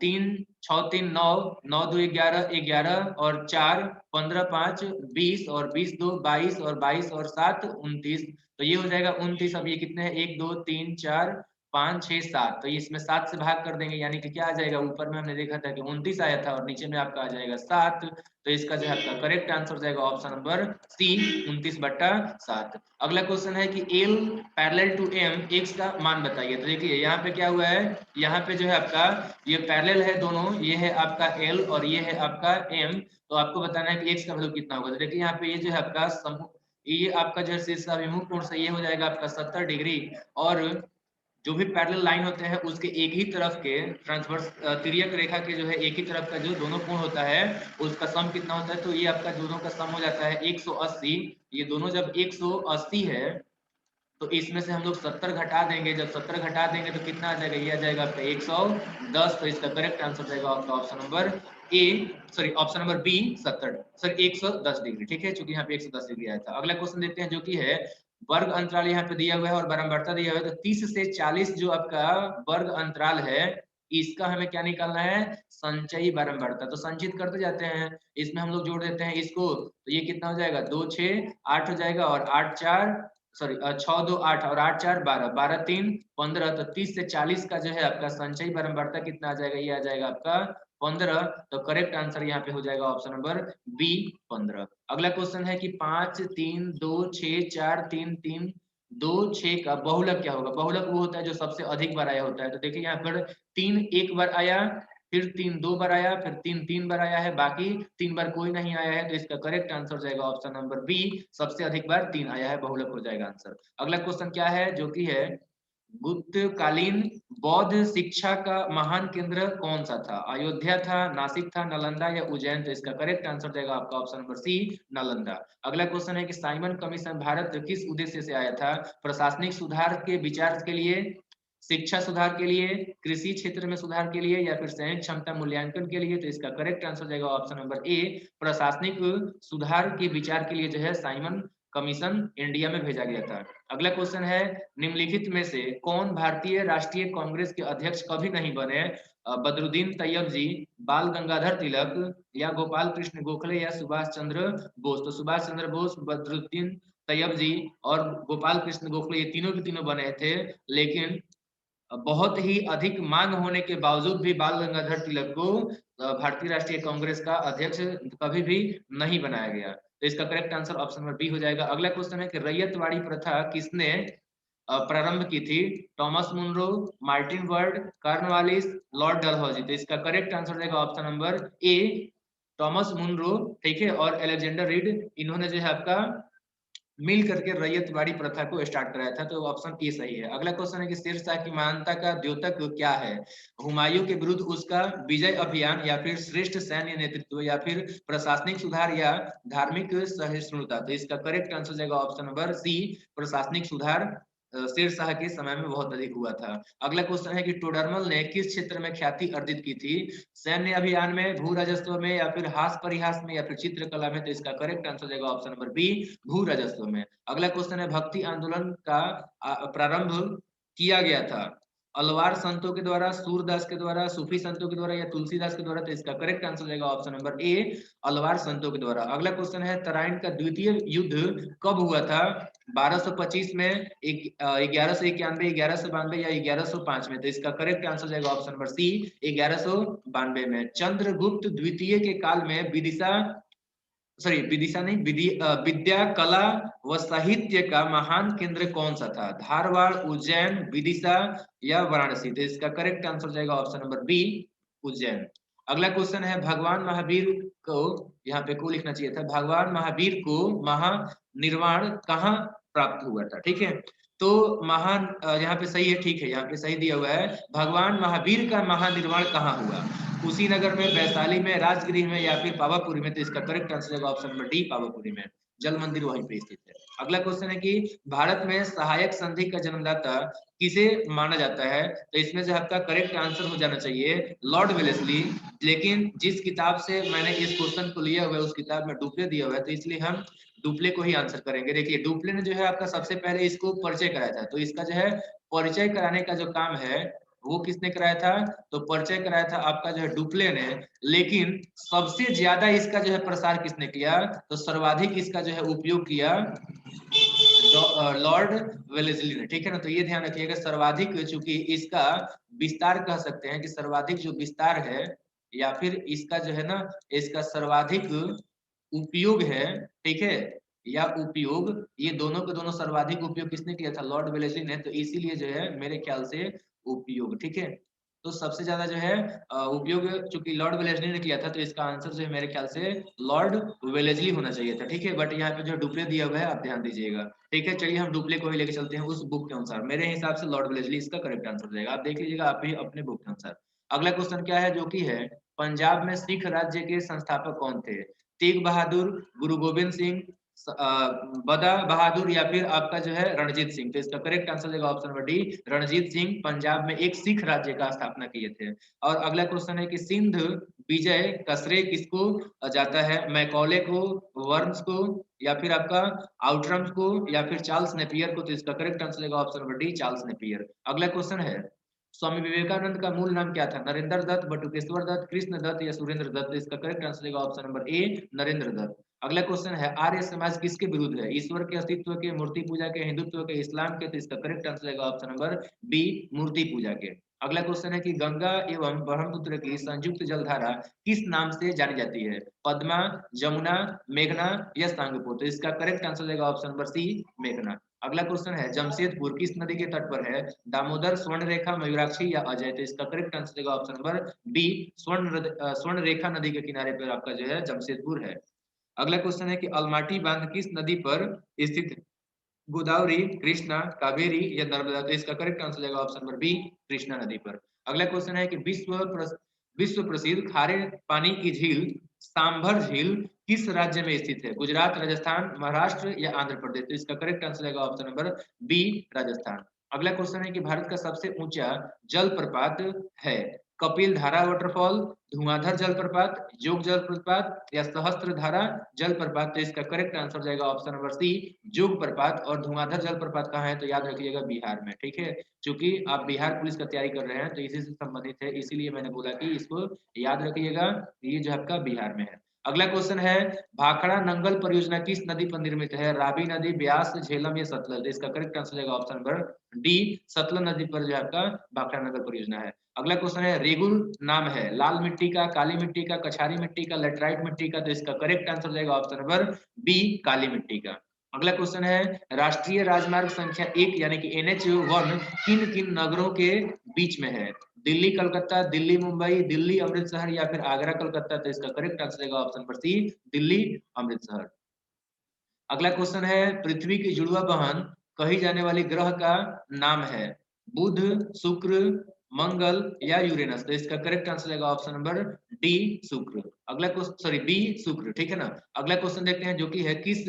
3 6 3 9 9 2 11 11 और 4 15 5 20 और 20 2 22 और 22 और 7 29। तो ये हो जाएगा 29। अब ये कितने हैं, 1 2 3 4 5 6 7, तो इसमें 7 से भाग कर देंगे, यानी कि क्या आ जाएगा, ऊपर में हमने देखा था कि 29 आया था और नीचे में आपका आ जाएगा 7। तो इसका जो है आपका करेक्ट आंसर हो जाएगा ऑप्शन नंबर सी, 29/7। अगला क्वेश्चन है कि L parallel to M x का मान बताइए। तो देखिए यहाँ पे क्या हुआ है, यहाँ पे जो है आपका ये पैरेलल है दोनों, ये है आपका एल और ये है आपका एम। तो आपको बताना है कि एक्स का वैल्यू कितना होगा। तो देखिए यहाँ पे ये जो है आपका ये आपका जो है शीर्ष अभिमुख कोण से ये हो जाएगा आपका 70 डिग्री, और जो भी पैरेलल लाइन होते हैं उसके एक ही तरफ के ट्रांसवर्स तिर्यक रेखा के जो है एक ही तरफ का जो दोनों कोण होता है उसका सम कितना होता है, तो ये आपका दोनों का सम हो जाता है 180। ये दोनों जब 180 है तो इसमें से हम लोग 70 घटा देंगे, जब 70 घटा देंगे तो कितना आ जाएगा, ये आ जाएगा आपका 110। तो इसका करेक्ट आंसर जाएगा आपका option number A, option number B 70 110 degree. ठीक है, चूंकि यहाँ पे 110 डिग्री आया था। अगला क्वेश्चन देखते हैं जो कि है वर्ग अंतराल यहाँ पे दिया हुआ है और बारंबारता दिया हुआ है। तो 30 से 40 जो आपका वर्ग अंतराल है इसका हमें क्या निकालना है, संचयी बारंबारता। तो संचित करते जाते हैं, इसमें हम लोग जोड़ देते हैं इसको, तो ये कितना हो जाएगा, 2 6 8 हो जाएगा, और 8 4 6 2 8 और 8 4 12 12 3 15। तो 30 से 40 का जो है आपका संचयी बारंबारता कितना आ जाएगा, ये आ जाएगा आपका 15। तो करेक्ट आंसर यहाँ पे हो जाएगा ऑप्शन नंबर बी, 15। अगला क्वेश्चन है कि 5 3 2 6 4 3 3 2 6 का बहुलक क्या होगा। बहुलक वो होता है जो सबसे अधिक बार आया होता है। तो देखिए यहाँ पर 3 एक बार आया, फिर 3 2 बार आया, फिर 3 3 बार आया है, बाकी 3 बार कोई नहीं आया है। तो इसका करेक्ट आंसर जाएगा ऑप्शन नंबर बी, सबसे अधिक बार 3 आया है, बहुलक हो जाएगा आंसर। अगला क्वेश्चन क्या है जो कि है गुप्तकालीन बौद्ध शिक्षा का महान केंद्र कौन सा था। अयोध्या था, नासिक था, नालंदा या उज्जैन। तो इसका करेक्ट आंसर जाएगा आपका ऑप्शन नंबर सी, नालंदा। अगला क्वेश्चन है कि साइमन कमीशन भारत किस उद्देश्य से आया था। प्रशासनिक सुधार के विचार के लिए, शिक्षा सुधार के लिए, कृषि क्षेत्र में सुधार के लिए, या फिर सैनिक क्षमता मूल्यांकन के लिए। तो इसका करेक्ट आंसर जाएगा ऑप्शन नंबर ए, प्रशासनिक सुधार के विचार के लिए जो है साइमन कमीशन इंडिया में भेजा गया था। अगला क्वेश्चन है निम्नलिखित में से कौन भारतीय राष्ट्रीय कांग्रेस के अध्यक्ष कभी नहीं बने। बदरुद्दीन तैयब जी, बाल गंगाधर तिलक, या गोपाल कृष्ण गोखले, या सुभाष चंद्र बोस। तो सुभाष चंद्र बोस, बदरुद्दीन तैयब जी और गोपाल कृष्ण गोखले ये तीनों के तीनों बने थे, लेकिन बहुत ही अधिक मांग होने के बावजूद भी बाल गंगाधर तिलक को भारतीय राष्ट्रीय कांग्रेस का अध्यक्ष कभी भी नहीं बनाया गया। तो इसका correct answer option number B हो जाएगा। अगला क्वेश्चन है कि रैयतवाड़ी प्रथा किसने प्रारंभ की थी? Thomas Munro, Martin Bird, Cornwallis, Lord Dalhousie. तो इसका करेक्ट आंसर रहेगा option number A, Thomas Munro, ठीक है, और अलेक्जेंडर रीड। इन्होंने जो है आपका मिल करके रैयतवाड़ी प्रथा को स्टार्ट कराया था। तो ऑप्शन ए सही है। अगला क्वेश्चन है कि शेर शाह की महानता का द्योतक क्या है? हुमायूं के विरुद्ध उसका विजय अभियान, या फिर श्रेष्ठ सैन्य नेतृत्व, या फिर प्रशासनिक सुधार, या धार्मिक सहिष्णुता। तो इसका करेक्ट आंसर जाएगा ऑप्शन नंबर सी, प्रशासनिक सुधार शेर शाह के समय में बहुत अधिक हुआ था। अगला क्वेश्चन है कि टोडरमल ने किस क्षेत्र में ख्याति अर्जित की थी? सैन्य अभियान में, भू राजस्व में, या फिर हास परिहास में, या फिर चित्रकला में। तो इसका करेक्ट आंसर जाएगा ऑप्शन नंबर बी, भू राजस्व में। अगला क्वेश्चन है भक्ति आंदोलन का प्रारंभ किया गया था अलवार संतों के द्वारा, सूरदास के द्वारा, सूफी संतों के द्वारा, या तुलसीदास के द्वारा। तो इसका करेक्ट आंसर जाएगा ऑप्शन नंबर ए, अलवार संतों के द्वारा। अगला क्वेश्चन है तराइन का द्वितीय युद्ध कब हुआ था? 1225 में, 1191, 1192, या 1105 में। तो इसका करेक्ट आंसर जाएगा ऑप्शन नंबर सी, 1192 में। चंद्रगुप्त द्वितीय के काल में विदिशा नहीं, विद्या, कला व साहित्य का महान केंद्र कौन सा था? धारवाड़, उज्जैन, विदिशा, या वाराणसी। तो इसका करेक्ट आंसर जाएगा ऑप्शन नंबर बी, उज्जैन। अगला क्वेश्चन है भगवान महावीर को, यहाँ पे को लिखना चाहिए था, भगवान महावीर को महानिर्वाण कहाँ प्राप्त हुआ था? ठीक है, तो महान यहाँ पे सही है, ठीक है, यहाँ पे सही दिया हुआ है। भगवान महावीर का महानिर्वाण कहाँ हुआ? कुशीनगर में, वैशाली में, राजगृह में, या फिर पावापुरी में। तो इसका करेक्ट आंसर है ऑप्शन नंबर डी, पावापुरी में। जल मंदिर वहीं पे स्थित है। अगला क्वेश्चन है कि भारत में सहायक संधि का जन्मदाता किसे माना जाता है? तो इसमें से आपका करेक्ट आंसर हो जाना चाहिए लॉर्ड वेलेस्ली। लेकिन जिस किताब से मैंने इस क्वेश्चन को लिया हुआ है उस किताब में डुप्ले दिया हुआ है, तो इसलिए हम डुप्ले को ही आंसर करेंगे। देखिए डुप्ले ने जो है आपका सबसे पहले इसको परिचय कराया था, तो इसका जो है परिचय कराने का जो काम है वो किसने कराया था? तो परिचय कराया था आपका जो है डुप्ले ने। लेकिन सबसे ज्यादा इसका जो है प्रसार किसने किया? तो सर्वाधिक इसका जो है उपयोग किया लॉर्ड वेलेस्ली ने। ठीक है ना, तो ये ध्यान रखिएगा सर्वाधिक, चूंकि इसका विस्तार कह सकते हैं कि सर्वाधिक जो विस्तार है, या फिर इसका जो है ना, इसका सर्वाधिक उपयोग है, ठीक है, या उपयोग, ये दोनों के दोनों सर्वाधिक उपयोग किसने किया था? लॉर्ड वेलेस्ली ने। तो इसीलिए जो है मेरे ख्याल से उपयोग, ठीक है, तो सबसे ज्यादा जो है उपयोग चूंकि लॉर्ड वेलेस्ली ने किया था, तो इसका आंसर जो है मेरे ख्याल से लॉर्ड वेलेस्ली होना चाहिए था। ठीक है, बट यहाँ पे जो डुप्ले दिया हुआ है आप ध्यान दीजिएगा। ठीक है, चलिए हम डुप्ले को ही लेके चलते हैं उस बुक के अनुसार। मेरे हिसाब से लॉर्ड वेलेस्ली इसका करेक्ट आंसर हो जाएगा, आप देख लीजिएगा आप भी अपने बुक के अनुसार। अगला क्वेश्चन क्या है, जो कि है पंजाब में सिख राज्य के संस्थापक कौन थे? तेग बहादुर, गुरु गोविंद सिंह, बदा बहादुर, या फिर आपका जो है रणजीत सिंह। तो इसका करेक्ट आंसर देगा option number D, Ranjit Singh Punjab में एक सिख राज्य का स्थापना किए थे। और अगला क्वेश्चन है कि सिंध विजय का श्रेय किसको जाता है? मैकॉले को, वर्म्स को, या फिर आपका आउटरम्स को, या फिर चार्ल्स नेपियर को। तो इसका करेक्ट आंसर देगा option number D, Charles Napier. अगला क्वेश्चन है स्वामी विवेकानंद का मूल नाम क्या था? नरेंद्र दत्त, बटुकेश्वर दत्त, कृष्ण दत्त, या सुरेंद्र दत्त। इसका करेक्ट आंसर देगा option number A, Narendra Datta. अगला क्वेश्चन है आर्य समाज किसके विरुद्ध है? ईश्वर के अस्तित्व के, मूर्ति पूजा के, हिंदुत्व के, इस्लाम के। तो इसका करेक्ट आंसर देगा ऑप्शन नंबर बी, मूर्ति पूजा के। अगला क्वेश्चन है कि गंगा एवं ब्रह्मपुत्र की संयुक्त जलधारा किस नाम से जानी जाती है? पद्मा, जमुना, मेघना, या सांगपो। तो इसका करेक्ट आंसर देगा ऑप्शन नंबर सी, मेघना। अगला क्वेश्चन है जमशेदपुर किस नदी के तट पर है? दामोदर, स्वर्णरेखा, मयूराक्षी, या अजय। तो इसका करेक्ट आंसर देगा ऑप्शन नंबर बी, स्वर्णरेखा नदी के किनारे पर आपका जो है जमशेदपुर है। अगला क्वेश्चन है कि अलमाटी बांध किस नदी पर स्थित है? गोदावरी, कृष्णा, कावेरी, या नर्मदा। तो इसका करेक्ट आंसर जाएगा ऑप्शन नंबर बी, कृष्णा नदी पर। अगला क्वेश्चन है कि विश्व प्रसिद्ध खारे पानी की झील सांभर झील किस राज्य में स्थित है? गुजरात, राजस्थान, महाराष्ट्र, या आंध्र प्रदेश। तो इसका करेक्ट आंसर जाएगा ऑप्शन नंबर बी, राजस्थान। अगला क्वेश्चन है कि भारत का सबसे ऊंचा जलप्रपात है? कपिल धारा वाटरफॉल, धुआंधार जलप्रपात, योग जलप्रपात, या सहस्त्रधारा जलप्रपात। तो इसका करेक्ट आंसर जाएगा ऑप्शन नंबर सी, जोग प्रपात। और धुआंधार जलप्रपात कहाँ है? तो याद रखिएगा बिहार में। ठीक है, क्योंकि आप बिहार पुलिस का तैयारी कर रहे हैं तो इसी से संबंधित है, इसीलिए मैंने बोला कि इसको याद रखिएगा, ये जो आपका बिहार में है। अगला क्वेश्चन है भाखड़ा नंगल परियोजना किस नदी पर निर्मित है? रावी नदी, ब्यास, झेलम या सतलज? इसका करेक्ट आंसर जाएगा ऑप्शन नंबर डी, सतलज नदी पर जो आपका भाखड़ा नंगल परियोजना है। अगला क्वेश्चन है रेगुल नाम है लाल मिट्टी का, काली मिट्टी का, कछारी मिट्टी का, लेटराइट मिट्टी का? तो इसका करेक्ट आंसर जाएगा ऑप्शन नंबर बी, काली मिट्टी का। अगला क्वेश्चन है राष्ट्रीय राजमार्ग संख्या 1 यानी कि NH1 किन किन नगरों के बीच में है? दिल्ली कलकत्ता, दिल्ली मुंबई, दिल्ली अमृतसर या फिर आगरा कलकत्ता? तो इसका करेक्ट आंसर रहेगा option number C, Delhi Amritsar. अगला क्वेश्चन है पृथ्वी की जुड़वा बहन कही जाने वाली ग्रह का नाम है? बुध, शुक्र, मंगल या यूरेनस? तो इसका करेक्ट आंसर रहेगा ऑप्शन नंबर डी, शुक्र। अगला क्वेश्चन, सॉरी बी, शुक्र, ठीक है ना। अगला क्वेश्चन देखते हैं जो कि है किस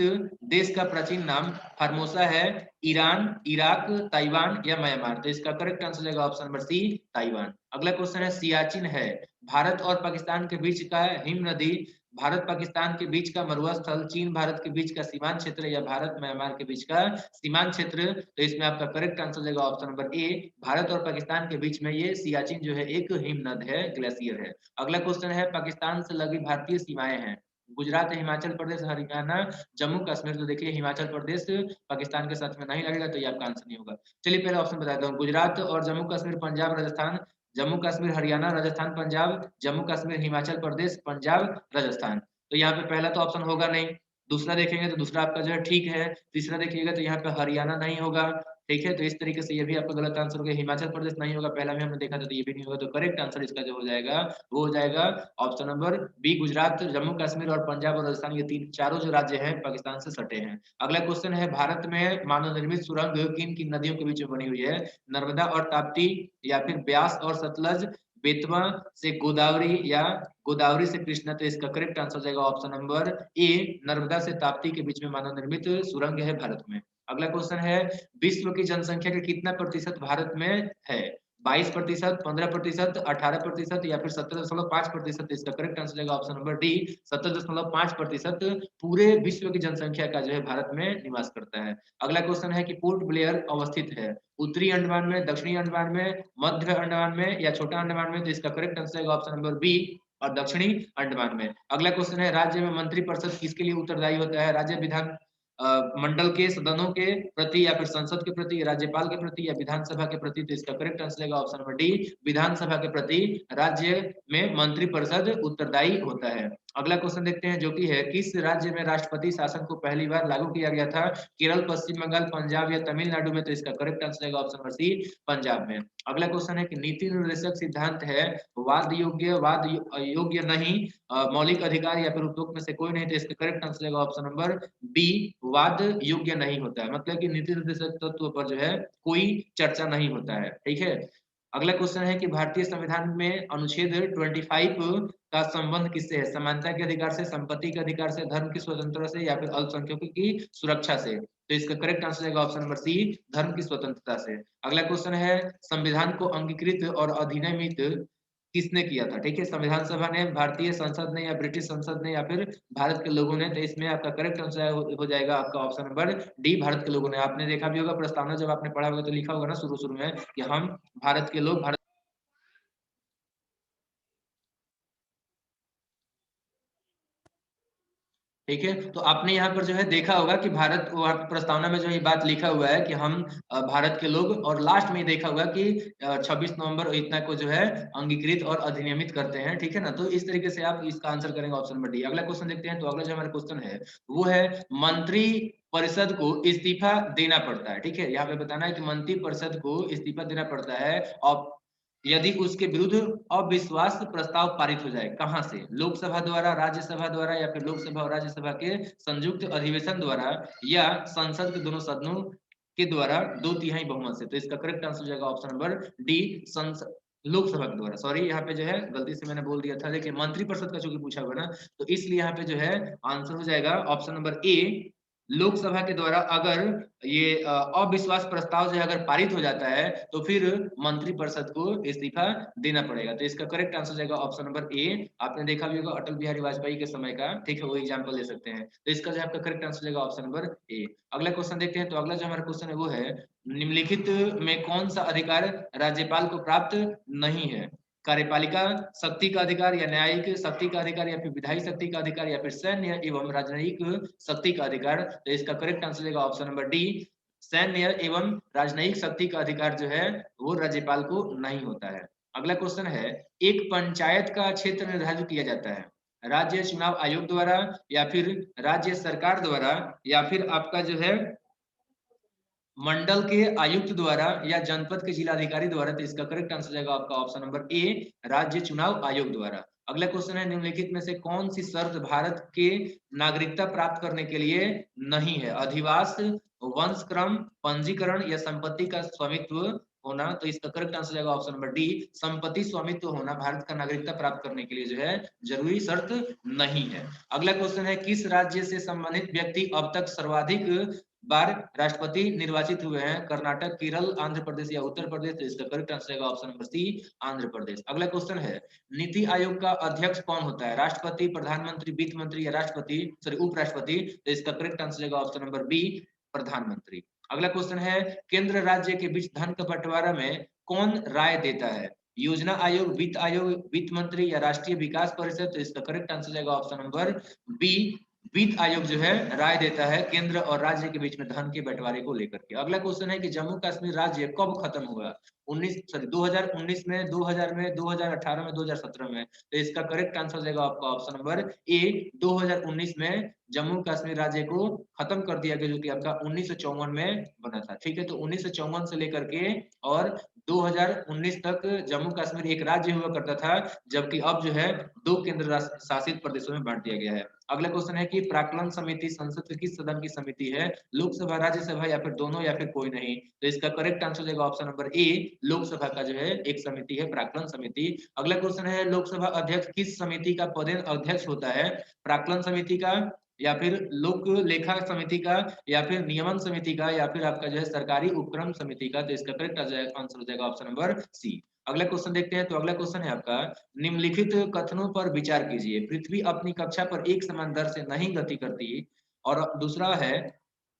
देश का प्राचीन नाम फार्मोसा है? ईरान, इराक, ताइवान या म्यांमार? तो इसका करेक्ट आंसर रहेगा ऑप्शन नंबर सी, ताइवान। अगला क्वेश्चन है सियाचिन है भारत और पाकिस्तान के बीच का हिम नदी, भारत पाकिस्तान के बीच का मरुआ स्थल, चीन भारत के बीच का सीमांत क्षेत्र या भारत म्यांमार के बीच का सीमांत क्षेत्र? तो इसमें आपका करेक्ट आंसर जाएगा ऑप्शन नंबर ए, भारत और पाकिस्तान के बीच में ये सियाचिन जो है एक हिमनद है, ग्लेशियर है। अगला क्वेश्चन है पाकिस्तान से लगी भारतीय सीमाएं हैं गुजरात, हिमाचल प्रदेश, हरियाणा, जम्मू कश्मीर? तो देखिए हिमाचल प्रदेश पाकिस्तान के साथ में नहीं लगेगा, तो ये आपका आंसर नहीं होगा। चलिए पहले ऑप्शन बताता हूँ, गुजरात और जम्मू कश्मीर, पंजाब, राजस्थान, जम्मू कश्मीर, हरियाणा, राजस्थान, पंजाब, जम्मू कश्मीर, हिमाचल प्रदेश, पंजाब, राजस्थान? तो यहाँ पे पहला तो ऑप्शन होगा नहीं, दूसरा देखेंगे तो दूसरा आपका जो है ठीक है, तीसरा देखिएगा तो यहाँ पे हरियाणा नहीं होगा, ठीक है। तो इस तरीके से ये भी आपका गलत आंसर हो गया, हिमाचल प्रदेश नहीं होगा, पहला भी हमने देखा था तो ये भी नहीं होगा। तो करेक्ट आंसर इसका जो हो जाएगा वो हो जाएगा option number B, Gujarat, Jammu Kashmir और पंजाब और राजस्थान, ये तीन चारों जो राज्य हैं पाकिस्तान से सटे हैं। अगला क्वेश्चन है भारत में मानव निर्मित सुरंग किन किन नदियों के बीच में बनी हुई है? नर्मदा और ताप्ती या फिर ब्यास और सतलज, बेतवा से गोदावरी या गोदावरी से कृष्णा? तो इसका करेक्ट आंसर जाएगा ऑप्शन नंबर ए, नर्मदा से ताप्ती के बीच में मानव निर्मित सुरंग है भारत में। अगला क्वेश्चन है विश्व की जनसंख्या का कितना प्रतिशत भारत में है? 22%, 15%, 18% या फिर 17.5%? इसका करेक्ट आंसर जाएगा ऑप्शन नंबर डी, 17.5% पूरे विश्व की जनसंख्या का जो है भारत में निवास करता है। अगला क्वेश्चन है कि पोर्ट ब्लेयर अवस्थित है उत्तरी अंडमान में, दक्षिणी अंडमान में, मध्य अंडमान में या छोटा अंडमान में? तो इसका करेक्ट आंसर है ऑप्शन नंबर बी और दक्षिणी अंडमान में। अगला क्वेश्चन है राज्य में मंत्रिपरिषद किसके लिए उत्तरदायी होता है? राज्य विधान मंडल के सदनों के प्रति या फिर संसद के प्रति, राज्यपाल के प्रति या विधानसभा के प्रति? तो इसका करेक्ट आंसर है ऑप्शन नंबर डी, विधानसभा के प्रति राज्य में मंत्रिपरिषद उत्तरदायी होता है। अगला क्वेश्चन देखते हैं जो कि है किस राज्य में राष्ट्रपति शासन को पहली बार लागू किया गया था? केरल, पश्चिम बंगाल, पंजाब या तमिलनाडु में? तो इसका करेक्ट आंसर है ऑप्शन नंबर सी, पंजाब में। अगला क्वेश्चन है कि नीति निर्देशक सिद्धांत है वाद योग्य, वाद योग्य नहीं, मौलिक अधिकार या फिर उपरोक्त में से कोई नहीं? तो इसका करेक्ट आंसर है ऑप्शन नंबर बी, वाद योग्य नहीं होता है, मतलब कि नीति निर्देशक तत्व पर जो है कोई चर्चा नहीं होता है, ठीक है। अगला क्वेश्चन है कि भारतीय संविधान में अनुच्छेद 25 का संबंध किससे है? समानता के अधिकार से, संपत्ति के अधिकार से, धर्म की स्वतंत्रता से या फिर अल्पसंख्यकों की सुरक्षा से? तो इसका करेक्ट आंसर है ऑप्शन नंबर सी, धर्म की स्वतंत्रता से। अगला क्वेश्चन है संविधान को अंगीकृत और अधिनियमित किसने किया था? ठीक है, संविधान सभा ने, भारतीय संसद ने या ब्रिटिश संसद ने या फिर भारत के लोगों ने? तो इसमें आपका करेक्ट आंसर हो जाएगा आपका ऑप्शन नंबर डी, भारत के लोगों ने। आपने देखा भी होगा प्रस्तावना जब आपने पढ़ा होगा तो लिखा होगा ना शुरू शुरू में कि हम भारत के लोग, भारत, ठीक है। तो आपने यहाँ पर जो है देखा होगा कि भारत, वहाँ प्रस्तावना में जो ये बात लिखा हुआ है कि हम भारत के लोग, और लास्ट में देखा हुआ कि 26 नवंबर इतना को जो है अंगीकृत और अधिनियमित करते हैं, ठीक है ना। तो इस तरीके से आप इसका आंसर करेंगे ऑप्शन नंबर डी। अगला क्वेश्चन देखते हैं, तो अगला जो हमारा क्वेश्चन है वो है मंत्री परिषद को इस्तीफा देना पड़ता है, ठीक है। यहाँ पे बताना है कि मंत्री परिषद को इस्तीफा देना पड़ता है और यदि उसके विरुद्ध अविश्वास प्रस्ताव पारित हो जाए। कहां से? लोकसभा द्वारा, राज्यसभा द्वारा या फिर लोकसभा और राज्यसभा के संयुक्त अधिवेशन द्वारा या संसद के दोनों सदनों के द्वारा 2/3 बहुमत से? तो इसका करेक्ट आंसर हो जाएगा ऑप्शन नंबर डी, संसद, लोकसभा के द्वारा। सॉरी यहाँ पे जो है गलती से मैंने बोल दिया था, लेकिन मंत्रिपरिषद का चूंकि पूछा हुआ ना, तो इसलिए यहाँ पे जो है आंसर हो जाएगा ऑप्शन नंबर ए, लोकसभा के द्वारा। अगर ये अविश्वास प्रस्ताव जो है अगर पारित हो जाता है तो फिर मंत्रिपरिषद को इस्तीफा देना पड़ेगा। तो इसका करेक्ट आंसर जाएगा ऑप्शन नंबर ए। आपने देखा भी होगा अटल बिहारी वाजपेयी के समय का, ठीक है, वो एग्जांपल ले सकते हैं। तो इसका जो आपका करेक्ट आंसर जाएगा ऑप्शन नंबर ए। अगला क्वेश्चन देखते हैं, तो अगला जो हमारा क्वेश्चन है वो है निम्नलिखित में कौन सा अधिकार राज्यपाल को प्राप्त नहीं है? कार्यपालिका शक्ति का अधिकार या न्यायिक शक्ति का अधिकार या फिर विधायी शक्ति का अधिकार या फिर सैन्य एवं राजनयिक शक्ति का अधिकार। तो इसका करेक्ट आंसर रहेगा ऑप्शन नंबर डी, सैन्य एवं राजनयिक शक्ति का अधिकार जो है वो राज्यपाल को नहीं होता है। अगला क्वेश्चन है, एक पंचायत का क्षेत्र निर्धारित किया जाता है राज्य चुनाव आयोग द्वारा या फिर राज्य सरकार द्वारा या फिर आपका जो है मंडल के आयुक्त द्वारा या जनपद के जिलाधिकारी द्वारा। तो इसका करेक्ट आंसर जाएगा आपका ऑप्शन नंबर ए, राज्य चुनाव आयोग द्वारा। अगला क्वेश्चन है, निम्नलिखित में से कौन सी शर्त भारत के नागरिकता प्राप्त करने के लिए नहीं है? अधिवास, वंशक्रम, पंजीकरण या संपत्ति का स्वामित्व होना। तो इसका करेक्ट आंसर जाएगा ऑप्शन नंबर डी, संपत्ति स्वामित्व होना भारत का नागरिकता प्राप्त करने के लिए जो है जरूरी शर्त नहीं है। अगला क्वेश्चन है, किस राज्य से संबंधित व्यक्ति अब तक सर्वाधिक बार राष्ट्रपति निर्वाचित हुए हैं? कर्नाटक, केरल, आंध्र प्रदेश या उत्तर प्रदेश। तो इसका करेक्ट आंसर रहेगा ऑप्शन नंबर सी, आंध्र प्रदेश। अगला क्वेश्चन है, नीति आयोग का अध्यक्ष कौन होता है? राष्ट्रपति, प्रधानमंत्री, वित्त मंत्री या राष्ट्रपति उपराष्ट्रपति। तो इसका करेक्ट आंसर रहेगा ऑप्शन नंबर बी, प्रधानमंत्री। अगला क्वेश्चन है, केंद्र राज्य के बीच धन का बंटवारा में कौन राय देता है? योजना आयोग, वित्त आयोग, वित्त मंत्री या राष्ट्रीय विकास परिषद। तो इसका करेक्ट आंसर जाएगा ऑप्शन नंबर बी, वित्त आयोग जो है राय देता है केंद्र और राज्य के बीच में धन के बंटवारे को लेकर के। अगला क्वेश्चन है कि जम्मू कश्मीर राज्य कब खत्म हुआ? 2019 में, 2000 में, 2018 में, 2017 में। तो इसका करेक्ट आंसर जाएगा आपका ऑप्शन नंबर ए, 2019 में जम्मू कश्मीर राज्य को खत्म कर दिया गया, जो कि आपका 1954 में बना था। ठीक है, तो 1954 से लेकर के और 2019 तक जम्मू कश्मीर एक राज्य हुआ करता था, जबकि अब जो है 2 केंद्र शासित प्रदेशों में बांट दिया गया है। अगला क्वेश्चन है कि प्राक्कलन समिति संसद के किस सदन की समिति है? लोकसभा, राज्यसभा या फिर दोनों या फिर कोई नहीं। तो इसका करेक्ट आंसर जाएगा ऑप्शन नंबर ए, लोकसभा का जो है एक समिति है प्राक्कलन समिति। अगला क्वेश्चन है, लोकसभा अध्यक्ष किस समिति का पदेन अध्यक्ष होता है? प्राक्कलन समिति का या फिर लोक लेखा समिति का या फिर नियमन समिति का या फिर आपका जो है सरकारी उपक्रम समिति का। तो इसका करेक्ट आंसर हो जाएगा ऑप्शन नंबर सी। अगला क्वेश्चन देखते हैं। तो अगला क्वेश्चन है आपका, निम्नलिखित कथनों पर विचार कीजिए। पृथ्वी अपनी कक्षा पर एक समान दर से नहीं गति करती। और दूसरा है,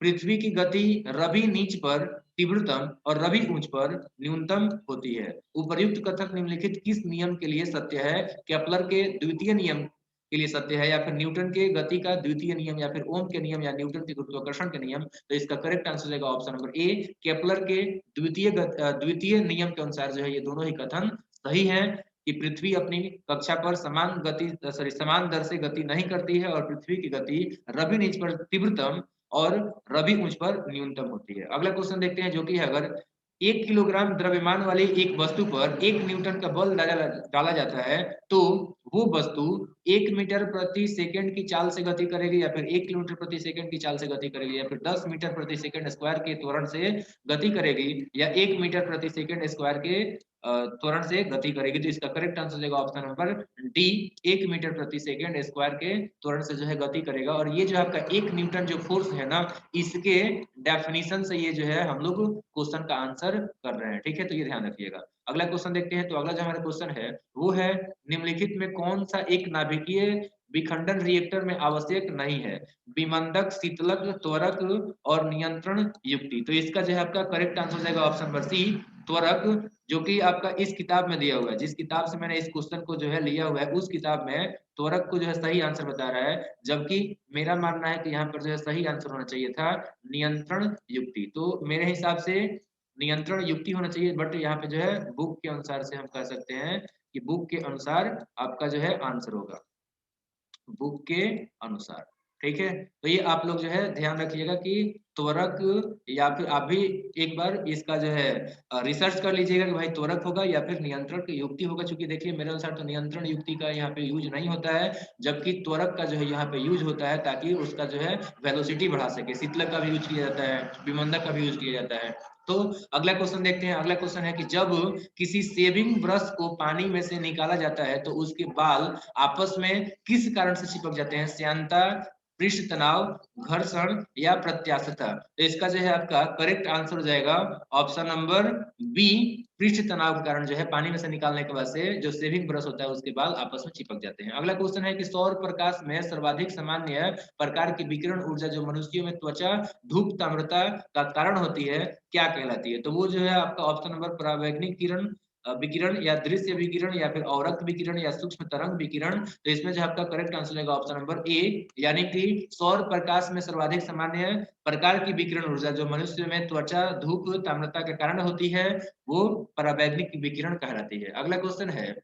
पृथ्वी की गति रवि नीच पर तीव्रतम और रवि ऊंच पर न्यूनतम होती है। उपर्युक्त कथन निम्नलिखित किस नियम के लिए सत्य है? केपलर के द्वितीय नियम के लिए सत्य है या फिर न्यूटन के गति का द्वितीय नियम या फिर ओम के नियम या न्यूटन के गुरुत्वाकर्षण के नियम। तो इसका करेक्ट आंसर जाएगा ऑप्शन नंबर ए, केपलर के द्वितीय नियम के अनुसार जो है ये दोनों ही कथन सही है कि पृथ्वी अपनी कक्षा पर समान दर से गति नहीं करती है और पृथ्वी की गति रवि नीच पर तीव्रतम और रवि ऊंच पर न्यूनतम होती है। अगला क्वेश्चन देखते हैं, जो कि है, अगर 1 किलोग्राम द्रव्यमान वाली एक वस्तु पर 1 न्यूटन का बल डाला जाता है तो वो वस्तु 1 मीटर प्रति सेकंड की चाल से गति करेगी या फिर 1 किलोमीटर प्रति सेकंड की चाल से गति करेगी या फिर 10 मीटर प्रति सेकंड स्क्वायर के त्वरण से गति करेगी या 1 मीटर प्रति सेकंड स्क्वायर के त्वरण से गति करेगी। तो इसका करेक्ट आंसर जाएगा ऑप्शन नंबर डी, 1 मीटर प्रति सेकंड स्क्वायर के त्वरण से जो है गति करेगा। और ये जो आपका 1 न्यूटन जो फोर्स है ना, इसके डेफिनेशन से ये जो है हम लोग क्वेश्चन का आंसर कर रहे हैं। ठीक है, तो ये ध्यान रखिएगा। अगला क्वेश्चन देखते हैं। तो अगला जो हमारा क्वेश्चन है वो है, निम्नलिखित में कौन सा एक नाभिकीय विखंडन रिएक्टर में आवश्यक नहीं है? विमंदक, शीतलक, त्वरक और नियंत्रण युक्ति। तो इसका जो है आपका करेक्ट आंसर जाएगा ऑप्शन नंबर सी, त्वरक, जो कि आपका इस किताब में दिया हुआ है। जिस किताब से मैंने इस क्वेश्चन को जो है लिया हुआ है उस किताब में त्वरक को जो है सही आंसर बता रहा है, जबकि मेरा मानना है कि यहाँ पर जो है सही आंसर होना चाहिए था नियंत्रण युक्ति। तो मेरे हिसाब से नियंत्रण युक्ति होना चाहिए, बट यहाँ पे जो है बुक के अनुसार से हम कह सकते हैं कि बुक के अनुसार आपका जो है आंसर होगा, बुक के अनुसार। ठीक है, तो ये आप लोग जो है ध्यान रखिएगा कि त्वरक, या फिर आप भी एक बार इसका जो है रिसर्च कर लीजिएगा कि भाई त्वरक होगा या फिर नियंत्रण की युक्ति होगा। क्योंकि देखिए मेरे अनुसार तो नियंत्रण युक्ति का यहाँ पे यूज नहीं होता है, जबकि त्वरक का जो है यहाँ पे यूज होता है ताकि उसका जो है वेलोसिटी बढ़ा सके। शीतलक का भी यूज किया जाता है, विमंदक का भी यूज किया जाता है। तो अगला क्वेश्चन देखते हैं। अगला क्वेश्चन है कि जब किसी सेविंग ब्रश को पानी में से निकाला जाता है तो उसके बाल आपस में किस कारण से चिपक जाते हैं? श्यानता, पृष्ठ तनाव, घर्षण या प्रत्यास्थता। तो इसका जो है आपका करेक्ट आंसर हो जाएगा ऑप्शन नंबर बी, पृष्ठ तनाव के कारण जो है पानी में से निकालने के बाद से जो सेविंग ब्रश होता है उसके बाल आपस में चिपक जाते हैं। अगला क्वेश्चन है कि सौर प्रकाश में सर्वाधिक सामान्य प्रकार की विकिरण ऊर्जा जो मनुष्यों में त्वचा धूप ताम्रता का कारण होती है क्या कहलाती है? तो वो जो है आपका ऑप्शन नंबर परावैंगनिक किरण विकिरण या दृश्य विकिरण या फिर अवरक्त विकिरण या सूक्ष्म तरंग विकिरण। तो इसमें जो आपका करेक्ट आंसर रहेगा ऑप्शन नंबर ए, यानी कि सौर प्रकाश में सर्वाधिक सामान्य प्रकार की विकिरण ऊर्जा जो मनुष्य में त्वचा धूप ताम्रता के कारण होती है वो पराबैंगनी विकिरण कहलाती है। अगला क्वेश्चन है,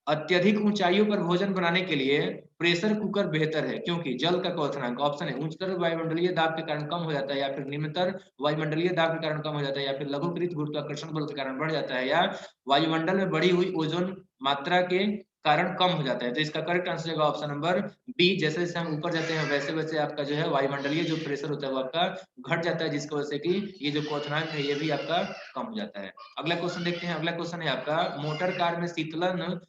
अत्यधिक ऊंचाइयों पर भोजन बनाने के लिए प्रेशर कुकर बेहतर है क्योंकि जल का क्वथनांक, ऑप्शन है उच्चतर वायुमंडलीय दाब के कारण कम हो जाता है, या फिर निम्नतर वायुमंडलीय दाब के कारण कम हो जाता है, या फिर लघुकृत गुरुत्वाकर्षण बल के कारण बढ़ जाता है, या वायुमंडल में बढ़ी हुई ओजोन मात्रा के कारण कम हो जाता है। तो इसका करेक्ट आंसर होगा ऑप्शन नंबर बी, जैसे जैसे हम ऊपर जाते हैं वैसे वैसे आपका जो है वायुमंडलीय जो प्रेशर होता है वो आपका घट जाता है, जिसकी वजह से कि ये जो क्वथनांक है ये भी आपका कम हो जाता है। अगला क्वेश्चन देखते हैं। अगला क्वेश्चन है आपका, मोटर कार में शीतलन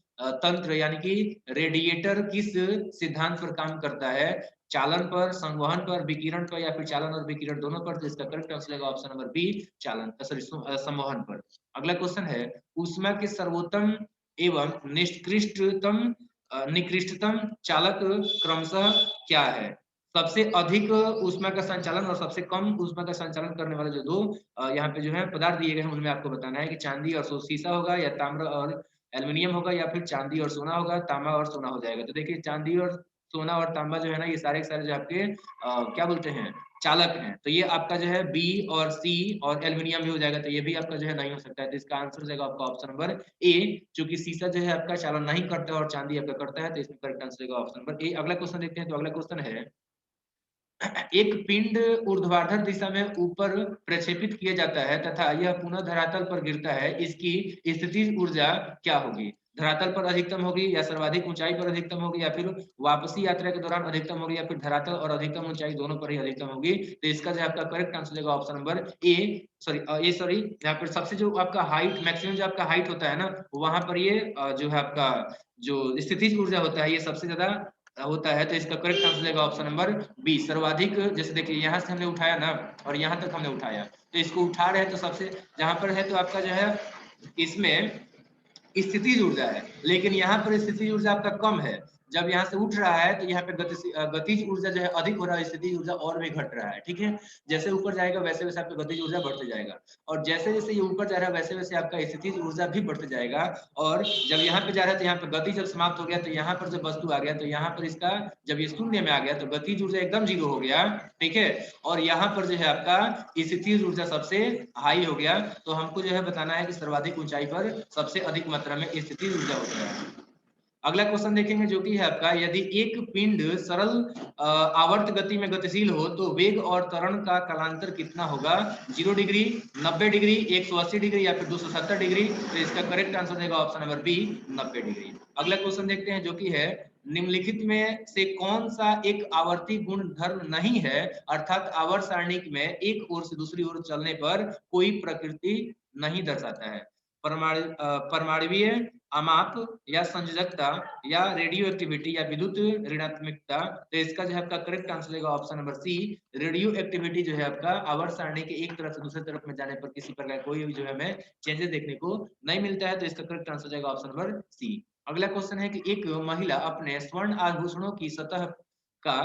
तंत्र यानी कि रेडिएटर किस सिद्धांत पर काम करता है? चालन पर, संवहन पर, विकिरण पर, या फिर चालन और विकिरण दोनों पर? तो इसका करेक्ट आंसर होगा ऑप्शन नंबर बी, चालन सॉरी संवहन पर। अगला क्वेश्चन है, ऊष्मा के सर्वोत्तम एवं निकृष्टतम चालक क्रमशः क्या है? सबसे अधिक ऊष्मा का संचालन और सबसे कम ऊष्मा का संचालन करने वाले जो दो यहाँ पे जो है पदार्थ दिए गए हैं उनमें आपको बताना है कि चांदी और शीशा होगा, या ताम्र और एल्युमिनियम होगा, या फिर चांदी और सोना होगा, तांबा और सोना हो जाएगा। तो देखिए चांदी और सोना और तांबा जो है ना ये सारे के सारे जो आपके क्या बोलते हैं चालक हैं। तो ये आपका जो है बी और सी और एल्युमिनियम भी हो जाएगा, तो ये भी आपका जो है नहीं हो सकता है। तो इसका आंसर हो जाएगा आपका ऑप्शन नंबर ए, क्योंकि शीशा जो है आपका चालन नहीं करता है और चांदी आपका करता है, तो इसमें करेक्ट आंसर होगा ऑप्शन नंबर ए। अगला क्वेश्चन देखते हैं। तो अगला क्वेश्चन है, एक पिंड ऊर्ध्वाधर दिशा में ऊपर प्रक्षेपित किया जाता है तथा यह पुनः धरातल पर गिरता है, इसकी स्थितिज ऊर्जा क्या होगी? धरातल पर अधिकतम होगी, या सर्वाधिक ऊंचाई पर अधिकतम होगी, या फिर वापसी यात्रा के दौरान अधिकतम होगी, या फिर धरातल और अधिकतम ऊंचाई दोनों पर ही अधिकतम होगी? तो इसका जो आपका करेक्ट आंसर होगा ऑप्शन नंबर ए, सॉरी यहाँ पर सबसे जो आपका हाइट मैक्सिमम जो आपका हाइट होता है ना वहां पर ये जो है आपका जो स्थितिज ऊर्जा होता है ये सबसे ज्यादा होता है। तो इसका करेक्ट आंसर रहेगा ऑप्शन नंबर बी, सर्वाधिक। जैसे देखिए यहाँ से हमने उठाया ना और यहाँ तक हमने उठाया, तो इसको उठा रहे हैं तो सबसे जहां पर है तो आपका जो है इसमें स्थितिज ऊर्जा है, लेकिन यहाँ पर स्थितिज ऊर्जा आपका कम है। जब यहाँ से उठ रहा है तो यहाँ पे गतिज ऊर्जा जो है अधिक हो रहा है, स्थितिज ऊर्जा और भी घट रहा है। ठीक है, जैसे ऊपर जाएगा वैसे वैसे आपका गतिज ऊर्जा बढ़ते जाएगा, और जैसे जैसे ये ऊपर जा रहा है वैसे वैसे आपका स्थितिज ऊर्जा भी बढ़ते जाएगा। और जब यहाँ पे जा रहा है तो यहाँ पे गति जब समाप्त हो गया तो यहाँ पर जब वस्तु आ गया तो यहाँ पर इसका जब ये शून्य में आ गया तो गतिज ऊर्जा एकदम जीरो हो गया। ठीक है, और यहाँ पर जो है आपका स्थितिज ऊर्जा सबसे हाई हो गया। तो हमको जो है बताना है कि सर्वाधिक ऊंचाई पर सबसे अधिक मात्रा में स्थितिज ऊर्जा होता है। अगला क्वेश्चन देखेंगे जो कि है आपका, यदि एक पिंड सरल आवर्त गति में गतिशील हो तो वेग और त्वरण का कालांतर कितना होगा? 0 डिग्री, 90 डिग्री, 180 डिग्री, या फिर 270 डिग्री? तो इसका करेक्ट आंसर देगा ऑप्शन नंबर बी, 90 डिग्री। अगला क्वेश्चन देखते हैं जो कि है, निम्नलिखित में से कौन सा एक आवर्ती गुण धर्म नहीं है, अर्थात आवर्त सारणी में एक ओर से दूसरी ओर चलने पर कोई प्रकृति नहीं दर्शाता है? परमाणुवीय अमाप, या संयोजकता, या रेडियो एक्टिविटी, या विद्युत ऋणात्मकता? तो इसका जो है आपका करेक्ट आंसर होगा option number C, radioactivity जो है आपका आवर्त सारणी के एक तरफ से दूसरी तरफ में जाने पर किसी प्रकार कोई भी जो है हमें चेंजेस देखने को नहीं मिलता है। तो इसका करेक्ट आंसर जाएगा ऑप्शन नंबर सी। अगला क्वेश्चन है कि एक महिला अपने स्वर्ण आभूषणों की सतह का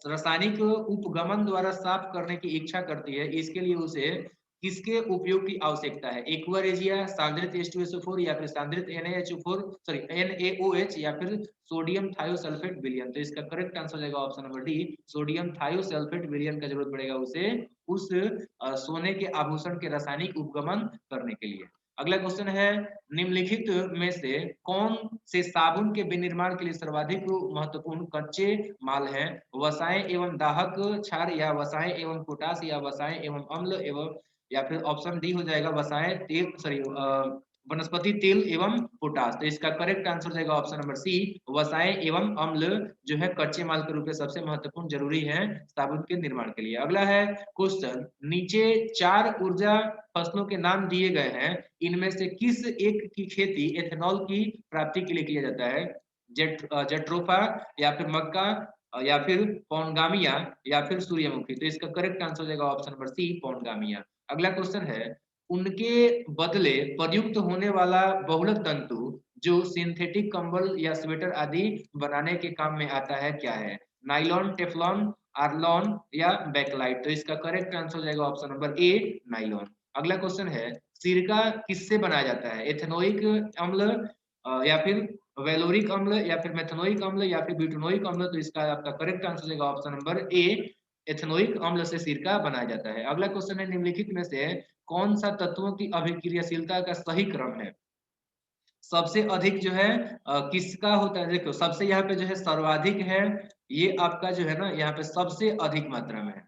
रासायनिक उपगमन द्वारा साफ करने की इच्छा करती है, इसके लिए उसे किसके उपयोग की आवश्यकता है? एक्वारेजिया, सांद्रित H2SO4, या फिर सांद्रित NaHO4 सॉरी NaOH, या फिर सोडियम थायोसल्फेट विलयन? तो इसका करेक्ट आंसर हो जाएगा option number D, sodium thiosulphate विलयन का जरूरत पड़ेगा उसे उस सोने के आभूषण के रासायनिक उपगमन करने के लिए। अगला क्वेश्चन है, निम्नलिखित में से कौन से साबुन के विनिर्माण के लिए सर्वाधिक महत्वपूर्ण कच्चे माल हैं? वसाएं एवं दाहक क्षार, या वसाएं एवं पोटास, या वसाएं एवं अम्ल, एवं या फिर ऑप्शन डी हो जाएगा वसाएं तेल सॉरी वनस्पति तेल एवं पोटास? तो इसका करेक्ट आंसर जाएगा ऑप्शन नंबर सी, वसाएं एवं अम्ल जो है कच्चे माल के रूप में सबसे महत्वपूर्ण जरूरी है साबुन के निर्माण के लिए। अगला है क्वेश्चन, नीचे 4 ऊर्जा फसलों के नाम दिए गए हैं, इनमें से किस एक की खेती एथेनॉल की प्राप्ति के लिए किया जाता है? जेट्रोफा, या फिर मक्का, या फिर पौनगामिया, या फिर सूर्यमुखी? तो इसका करेक्ट आंसर हो जाएगा ऑप्शन नंबर सी, पौनगामिया। अगला क्वेश्चन है, उनके बदले प्रयुक्त होने वाला बहुलक तंतु जो सिंथेटिक कंबल या स्वेटर आदि बनाने के काम में आता है क्या है? नाइलॉन, टेफ्लॉन, आर्लॉन, या बैकलाइट? तो इसका करेक्ट आंसर हो जाएगा ऑप्शन नंबर ए, नाइलॉन। अगला क्वेश्चन है, सिरका किससे बनाया जाता है? एथेनोइक अम्ल या फिर वेलोरिक अम्ल या फिर मेथनोइक अम्ल या फिर ब्यूटेनोइक अम्ल। तो इसका आपका करेक्ट आंसर हो जाएगा ऑप्शन नंबर ए, एथेनोइक अम्ल से सिरका बनाया जाता है। अगला क्वेश्चन है, निम्नलिखित में से कौन सा तत्वों की अभिक्रियाशीलता का सही क्रम है? सबसे अधिक जो है किसका होता है? देखो सबसे यहाँ पे जो है सर्वाधिक है, ये आपका जो है ना यहाँ पे सबसे अधिक मात्रा में है।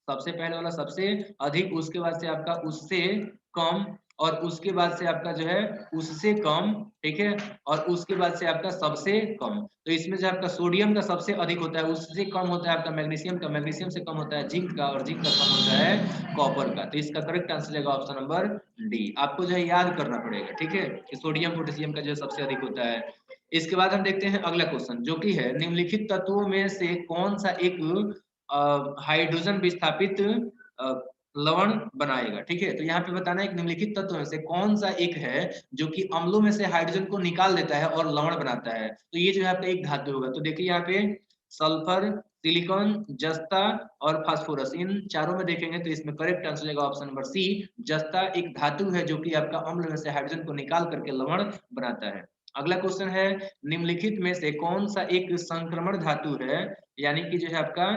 सबसे पहले वाला सबसे अधिक, उसके बाद से आपका उससे कम, और उसके बाद से आपका जो है उससे कम, ठीक है, और उसके बाद से आपका सबसे कम। तो इसमें जो आपका सोडियम का सबसे अधिक होता है, उससे कम होता है आपका मैग्नीशियम का, मैग्नीशियम से कम होता है जिंक का, और जिंक का कम होता है कॉपर का। तो इसका करेक्ट आंसर रहेगा ऑप्शन नंबर डी। आपको जो है याद करना पड़ेगा, ठीक है, कि सोडियम पोटेशियम का जो सबसे अधिक होता है। इसके बाद हम देखते हैं अगला क्वेश्चन, जो कि है निम्नलिखित तत्वों में से कौन सा एक हाइड्रोजन विस्थापित लवण बनाएगा? ठीक है, तो यहाँ पे बताना है कि निम्नलिखित तत्वों में से कौन सा एक है जो कि अम्लों में से हाइड्रोजन को निकाल देता है और लवण बनाता है। तो ये जो है आपका एक धातु होगा। तो देखिए यहाँ पे सल्फर, सिलिकॉन, जस्ता और फास्फोरस, इन चारों में देखेंगे तो इसमें करेक्ट आंसर रहेगा ऑप्शन नंबर सी। जस्ता एक धातु है जो कि आपका अम्ल में से हाइड्रोजन को निकाल करके लवण बनाता है। अगला क्वेश्चन है, निम्नलिखित में से कौन सा एक संक्रमण धातु है, यानी कि जो है आपका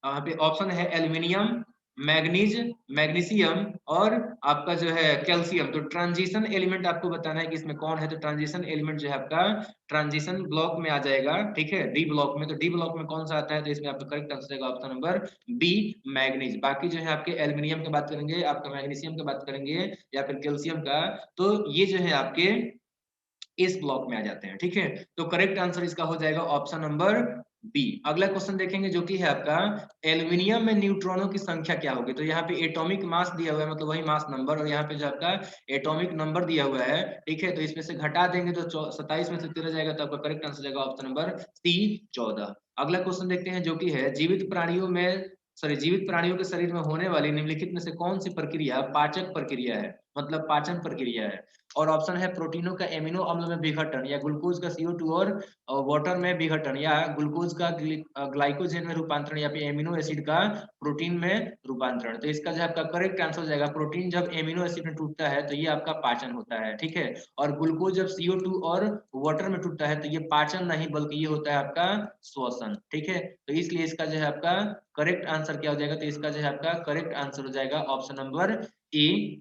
यहाँ पे ऑप्शन है एल्यूमिनियम, मैग्नीज, मैग्नीशियम और आपका जो है कैल्शियम। तो ट्रांजिशन एलिमेंट आपको बताना है कि इसमें कौन है। तो ट्रांजिशन एलिमेंट जो है आपका ट्रांजिशन ब्लॉक में आ जाएगा, ठीक है, डी ब्लॉक में। तो डी ब्लॉक में कौन सा आता है? तो इसमें आपका करेक्ट आंसर रहेगा ऑप्शन नंबर बी, मैग्नीज। बाकी जो है आपके एल्यूमिनियम की बात करेंगे, आपका मैग्नीशियम की बात करेंगे या फिर कैल्शियम का, तो ये जो है आपके इस ब्लॉक में आ जाते हैं, ठीक है। तो करेक्ट आंसर इसका हो जाएगा ऑप्शन नंबर बी। अगला क्वेश्चन देखेंगे जो कि है आपका एल्यूमिनियम में न्यूट्रॉनों की संख्या क्या होगी? तो यहाँ पे एटॉमिक मास दिया हुआ है, मतलब वही मास नंबर, और यहाँ पे जो आपका एटॉमिक नंबर दिया हुआ है, ठीक है, तो इसमें से घटा देंगे तो 27 में से 13 जाएगा, तो आपका करेक्ट आंसर जाएगा ऑप्शन नंबर सी, 14। अगला क्वेश्चन देखते हैं जो कि है जीवित प्राणियों में, सॉरी, जीवित प्राणियों के शरीर में होने वाली निम्नलिखित में से कौन सी प्रक्रिया पाचक प्रक्रिया है, मतलब पाचन प्रक्रिया है? और ऑप्शन है प्रोटीनों का एमिनो अम्ल में विघटन, या ग्लूकोज का CO2 और वाटर में विघटन, या ग्लूकोज का ग्लाइकोजन में रूपांतरण, या फिर एमिनो एसिड का प्रोटीन में रूपांतरण। तो इसका जो आपका करेक्ट आंसर हो जाएगा प्रोटीन जब एमिनो एसिड में टूटता है तो ये आपका पाचन होता है, ठीक है, और ग्लूकोज जब CO2 और वाटर में टूटता है तो ये पाचन नहीं बल्कि ये होता है आपका श्वसन, ठीक है। तो इसलिए इसका जो है आपका करेक्ट आंसर क्या हो जाएगा? तो इसका जो है आपका करेक्ट आंसर हो जाएगा ऑप्शन नंबर ए,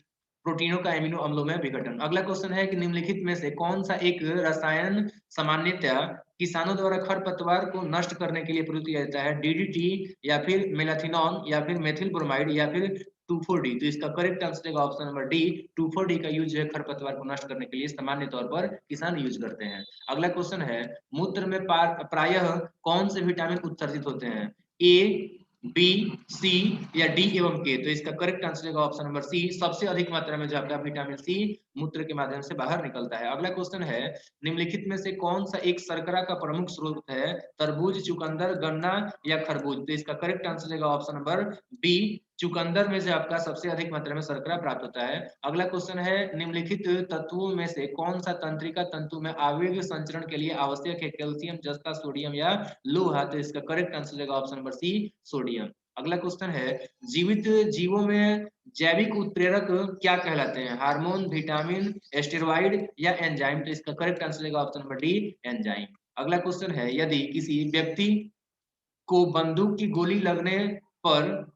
प्रोटीनों का एमिनो अम्लों में विघटन। अगला क्वेश्चन है कि निम्नलिखित में से कौन सा एक रसायन सामान्यतः किसानों द्वारा खरपतवार को नष्ट करने के लिए प्रयोग किया जाता है? DDT या फिर मेलाथिनॉन या फिर मेथिल ब्रोमाइड या फिर 2,4-D। तो इसका करेक्ट आंसर है ऑप्शन नंबर डी, 2,4-D का यूज है खरपतवार को नष्ट करने के लिए सामान्य तौर पर किसान यूज करते हैं। अगला क्वेश्चन है, मूत्र में प्रायः कौन से विटामिन उत्सर्जित होते हैं? ए, बी, सी या डी एवं के? तो इसका करेक्ट आंसर होगा ऑप्शन नंबर सी, सबसे अधिक मात्रा में जो आपका विटामिन सी मूत्र के माध्यम से बाहर निकलता है। अगला क्वेश्चन है, निम्नलिखित में से कौन सा एक शर्करा का प्रमुख स्रोत है? तरबूज, चुकंदर, गन्ना या खरबूज? तो इसका करेक्ट आंसर होगा ऑप्शन नंबर बी, चुकंदर में से आपका सबसे अधिक मात्रा में शर्करा प्राप्त होता है। अगला क्वेश्चन है, निम्नलिखित तत्वों में से कौन सा तंत्रिका तंतु में आवेग संचरण के लिए आवश्यक है? कैल्शियम, जस्ता, सोडियम या लोहा? तो इसका करेक्ट आंसर होगा ऑप्शन नंबर सी, सोडियम। अगला क्वेश्चन है, जीवित जीवों में जैविक उत्प्रेरक क्या कहलाते हैं? हार्मोन, विटामिन, एस्टेरॉइड या एंजाइम? तो इसका करेक्ट आंसर होगा ऑप्शन नंबर डी, एंजाइम। अगला क्वेश्चन है, यदि किसी व्यक्ति को बंदूक की गोली लगने पर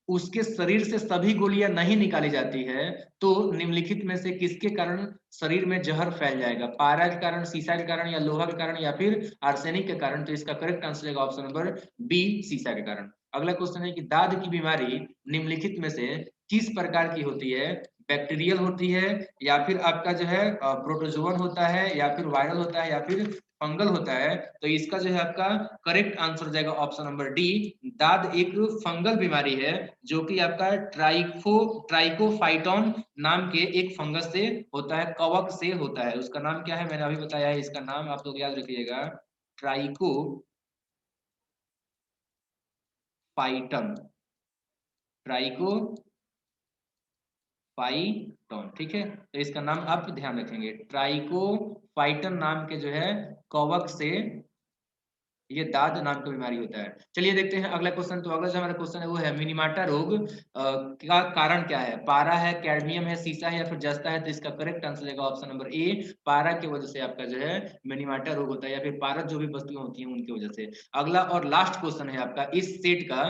उसके शरीर से सभी गोलियां नहीं निकाली जाती है तो निम्नलिखित में से किसके कारण शरीर में जहर फैल जाएगा? पारा के कारण, सीसा के कारण या लोहा के कारण या फिर आर्सेनिक के कारण? तो इसका करेक्ट आंसर है ऑप्शन नंबर बी, सीसा के कारण। अगला क्वेश्चन है कि दाद की बीमारी निम्नलिखित में से किस प्रकार की होती है? बैक्टीरियल होती है या फिर आपका जो है प्रोटोजोवन होता है या फिर वायरल होता है या फिर फंगल होता है? तो इसका जो है आपका करेक्ट आंसर हो जाएगा ऑप्शन नंबर डी, दाद एक फंगल बीमारी है जो कि आपका ट्राइकोफाइटोन नाम के एक फंगस से होता है, कवक से होता है। उसका नाम क्या है? मैंने अभी बताया है, इसका नाम आप लोग याद रखिएगा, ट्राइकोफाइटन, ट्राइकोफाइटोन, ठीक है। तो इसका नाम आप ध्यान रखेंगे, ट्राइकोफाइटन नाम के जो है कवक से ये दाद नाम का बीमारी होता है। चलिए देखते हैं अगला क्वेश्चन। तो अगला जो हमारा क्वेश्चन है वो है मिनीमाटा रोग का कारण क्या है? पारा है, कैडमियम है, सीसा है या फिर जस्ता है? तो इसका करेक्ट आंसर रहेगा ऑप्शन नंबर ए, पारा की वजह से आपका जो है मिनीमाटा रोग होता है, या फिर पारक जो भी वस्तुएं होती हैं उनकी वजह से। अगला और लास्ट क्वेश्चन है आपका इस सेट का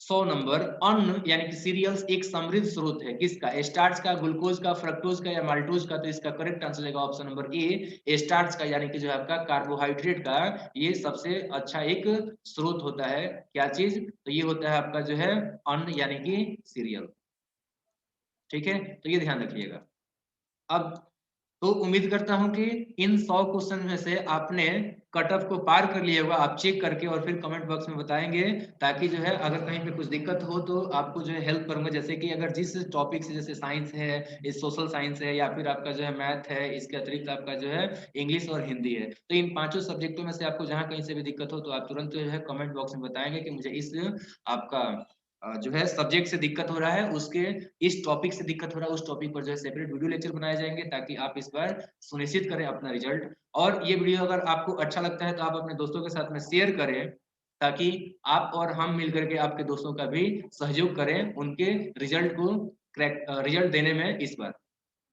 100 नंबर। अन्न यानी कि सीरियल्स एक समृद्ध स्रोत है किसका? स्टार्च का, ग्लूकोज का, फ्रक्टोज का या माल्टोज का? तो इसका करेक्ट आंसर रहेगा ऑप्शन नंबर ए, स्टार्च का, यानी कि जो है आपका कार्बोहाइड्रेट का ये सबसे अच्छा एक स्रोत होता है। क्या चीज? तो ये होता है आपका जो है अन्न यानी कि सीरियल। ठीक है, तो ये ध्यान रखिएगा। अब तो उम्मीद करता हूं कि इन 100 क्वेश्चन में से आपने कट ऑफ को पार कर लिया होगा। आप चेक करके और फिर कमेंट बॉक्स में बताएंगे, ताकि जो है अगर कहीं पे कुछ दिक्कत हो तो आपको जो है हेल्प करूंगा। जैसे कि अगर जिस टॉपिक से, जैसे साइंस है, सोशल साइंस है, या फिर आपका जो है मैथ है, इसके अतिरिक्त आपका जो है इंग्लिश और हिंदी है, तो इन पांचों सब्जेक्टों में से आपको जहां कहीं से भी दिक्कत हो तो आप तुरंत जो है कमेंट बॉक्स में बताएंगे कि मुझे इस आपका जो है सब्जेक्ट से दिक्कत हो रहा है, उसके इस टॉपिक से दिक्कत हो रहा है, उस टॉपिक पर जो है सेपरेट वीडियो लेक्चर बनाए जाएंगे, ताकि आप इस बार सुनिश्चित करें अपना रिजल्ट। और ये वीडियो अगर आपको अच्छा लगता है तो आप अपने दोस्तों के साथ में शेयर करें, ताकि आप और हम मिलकर के आपके दोस्तों का भी सहयोग करें उनके रिजल्ट को क्रैक रिजल्ट देने में इस बार।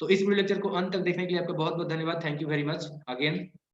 तो इस वीडियो लेक्चर को अंत तक देखने के लिए आपका बहुत बहुत धन्यवाद। Thank you very much again.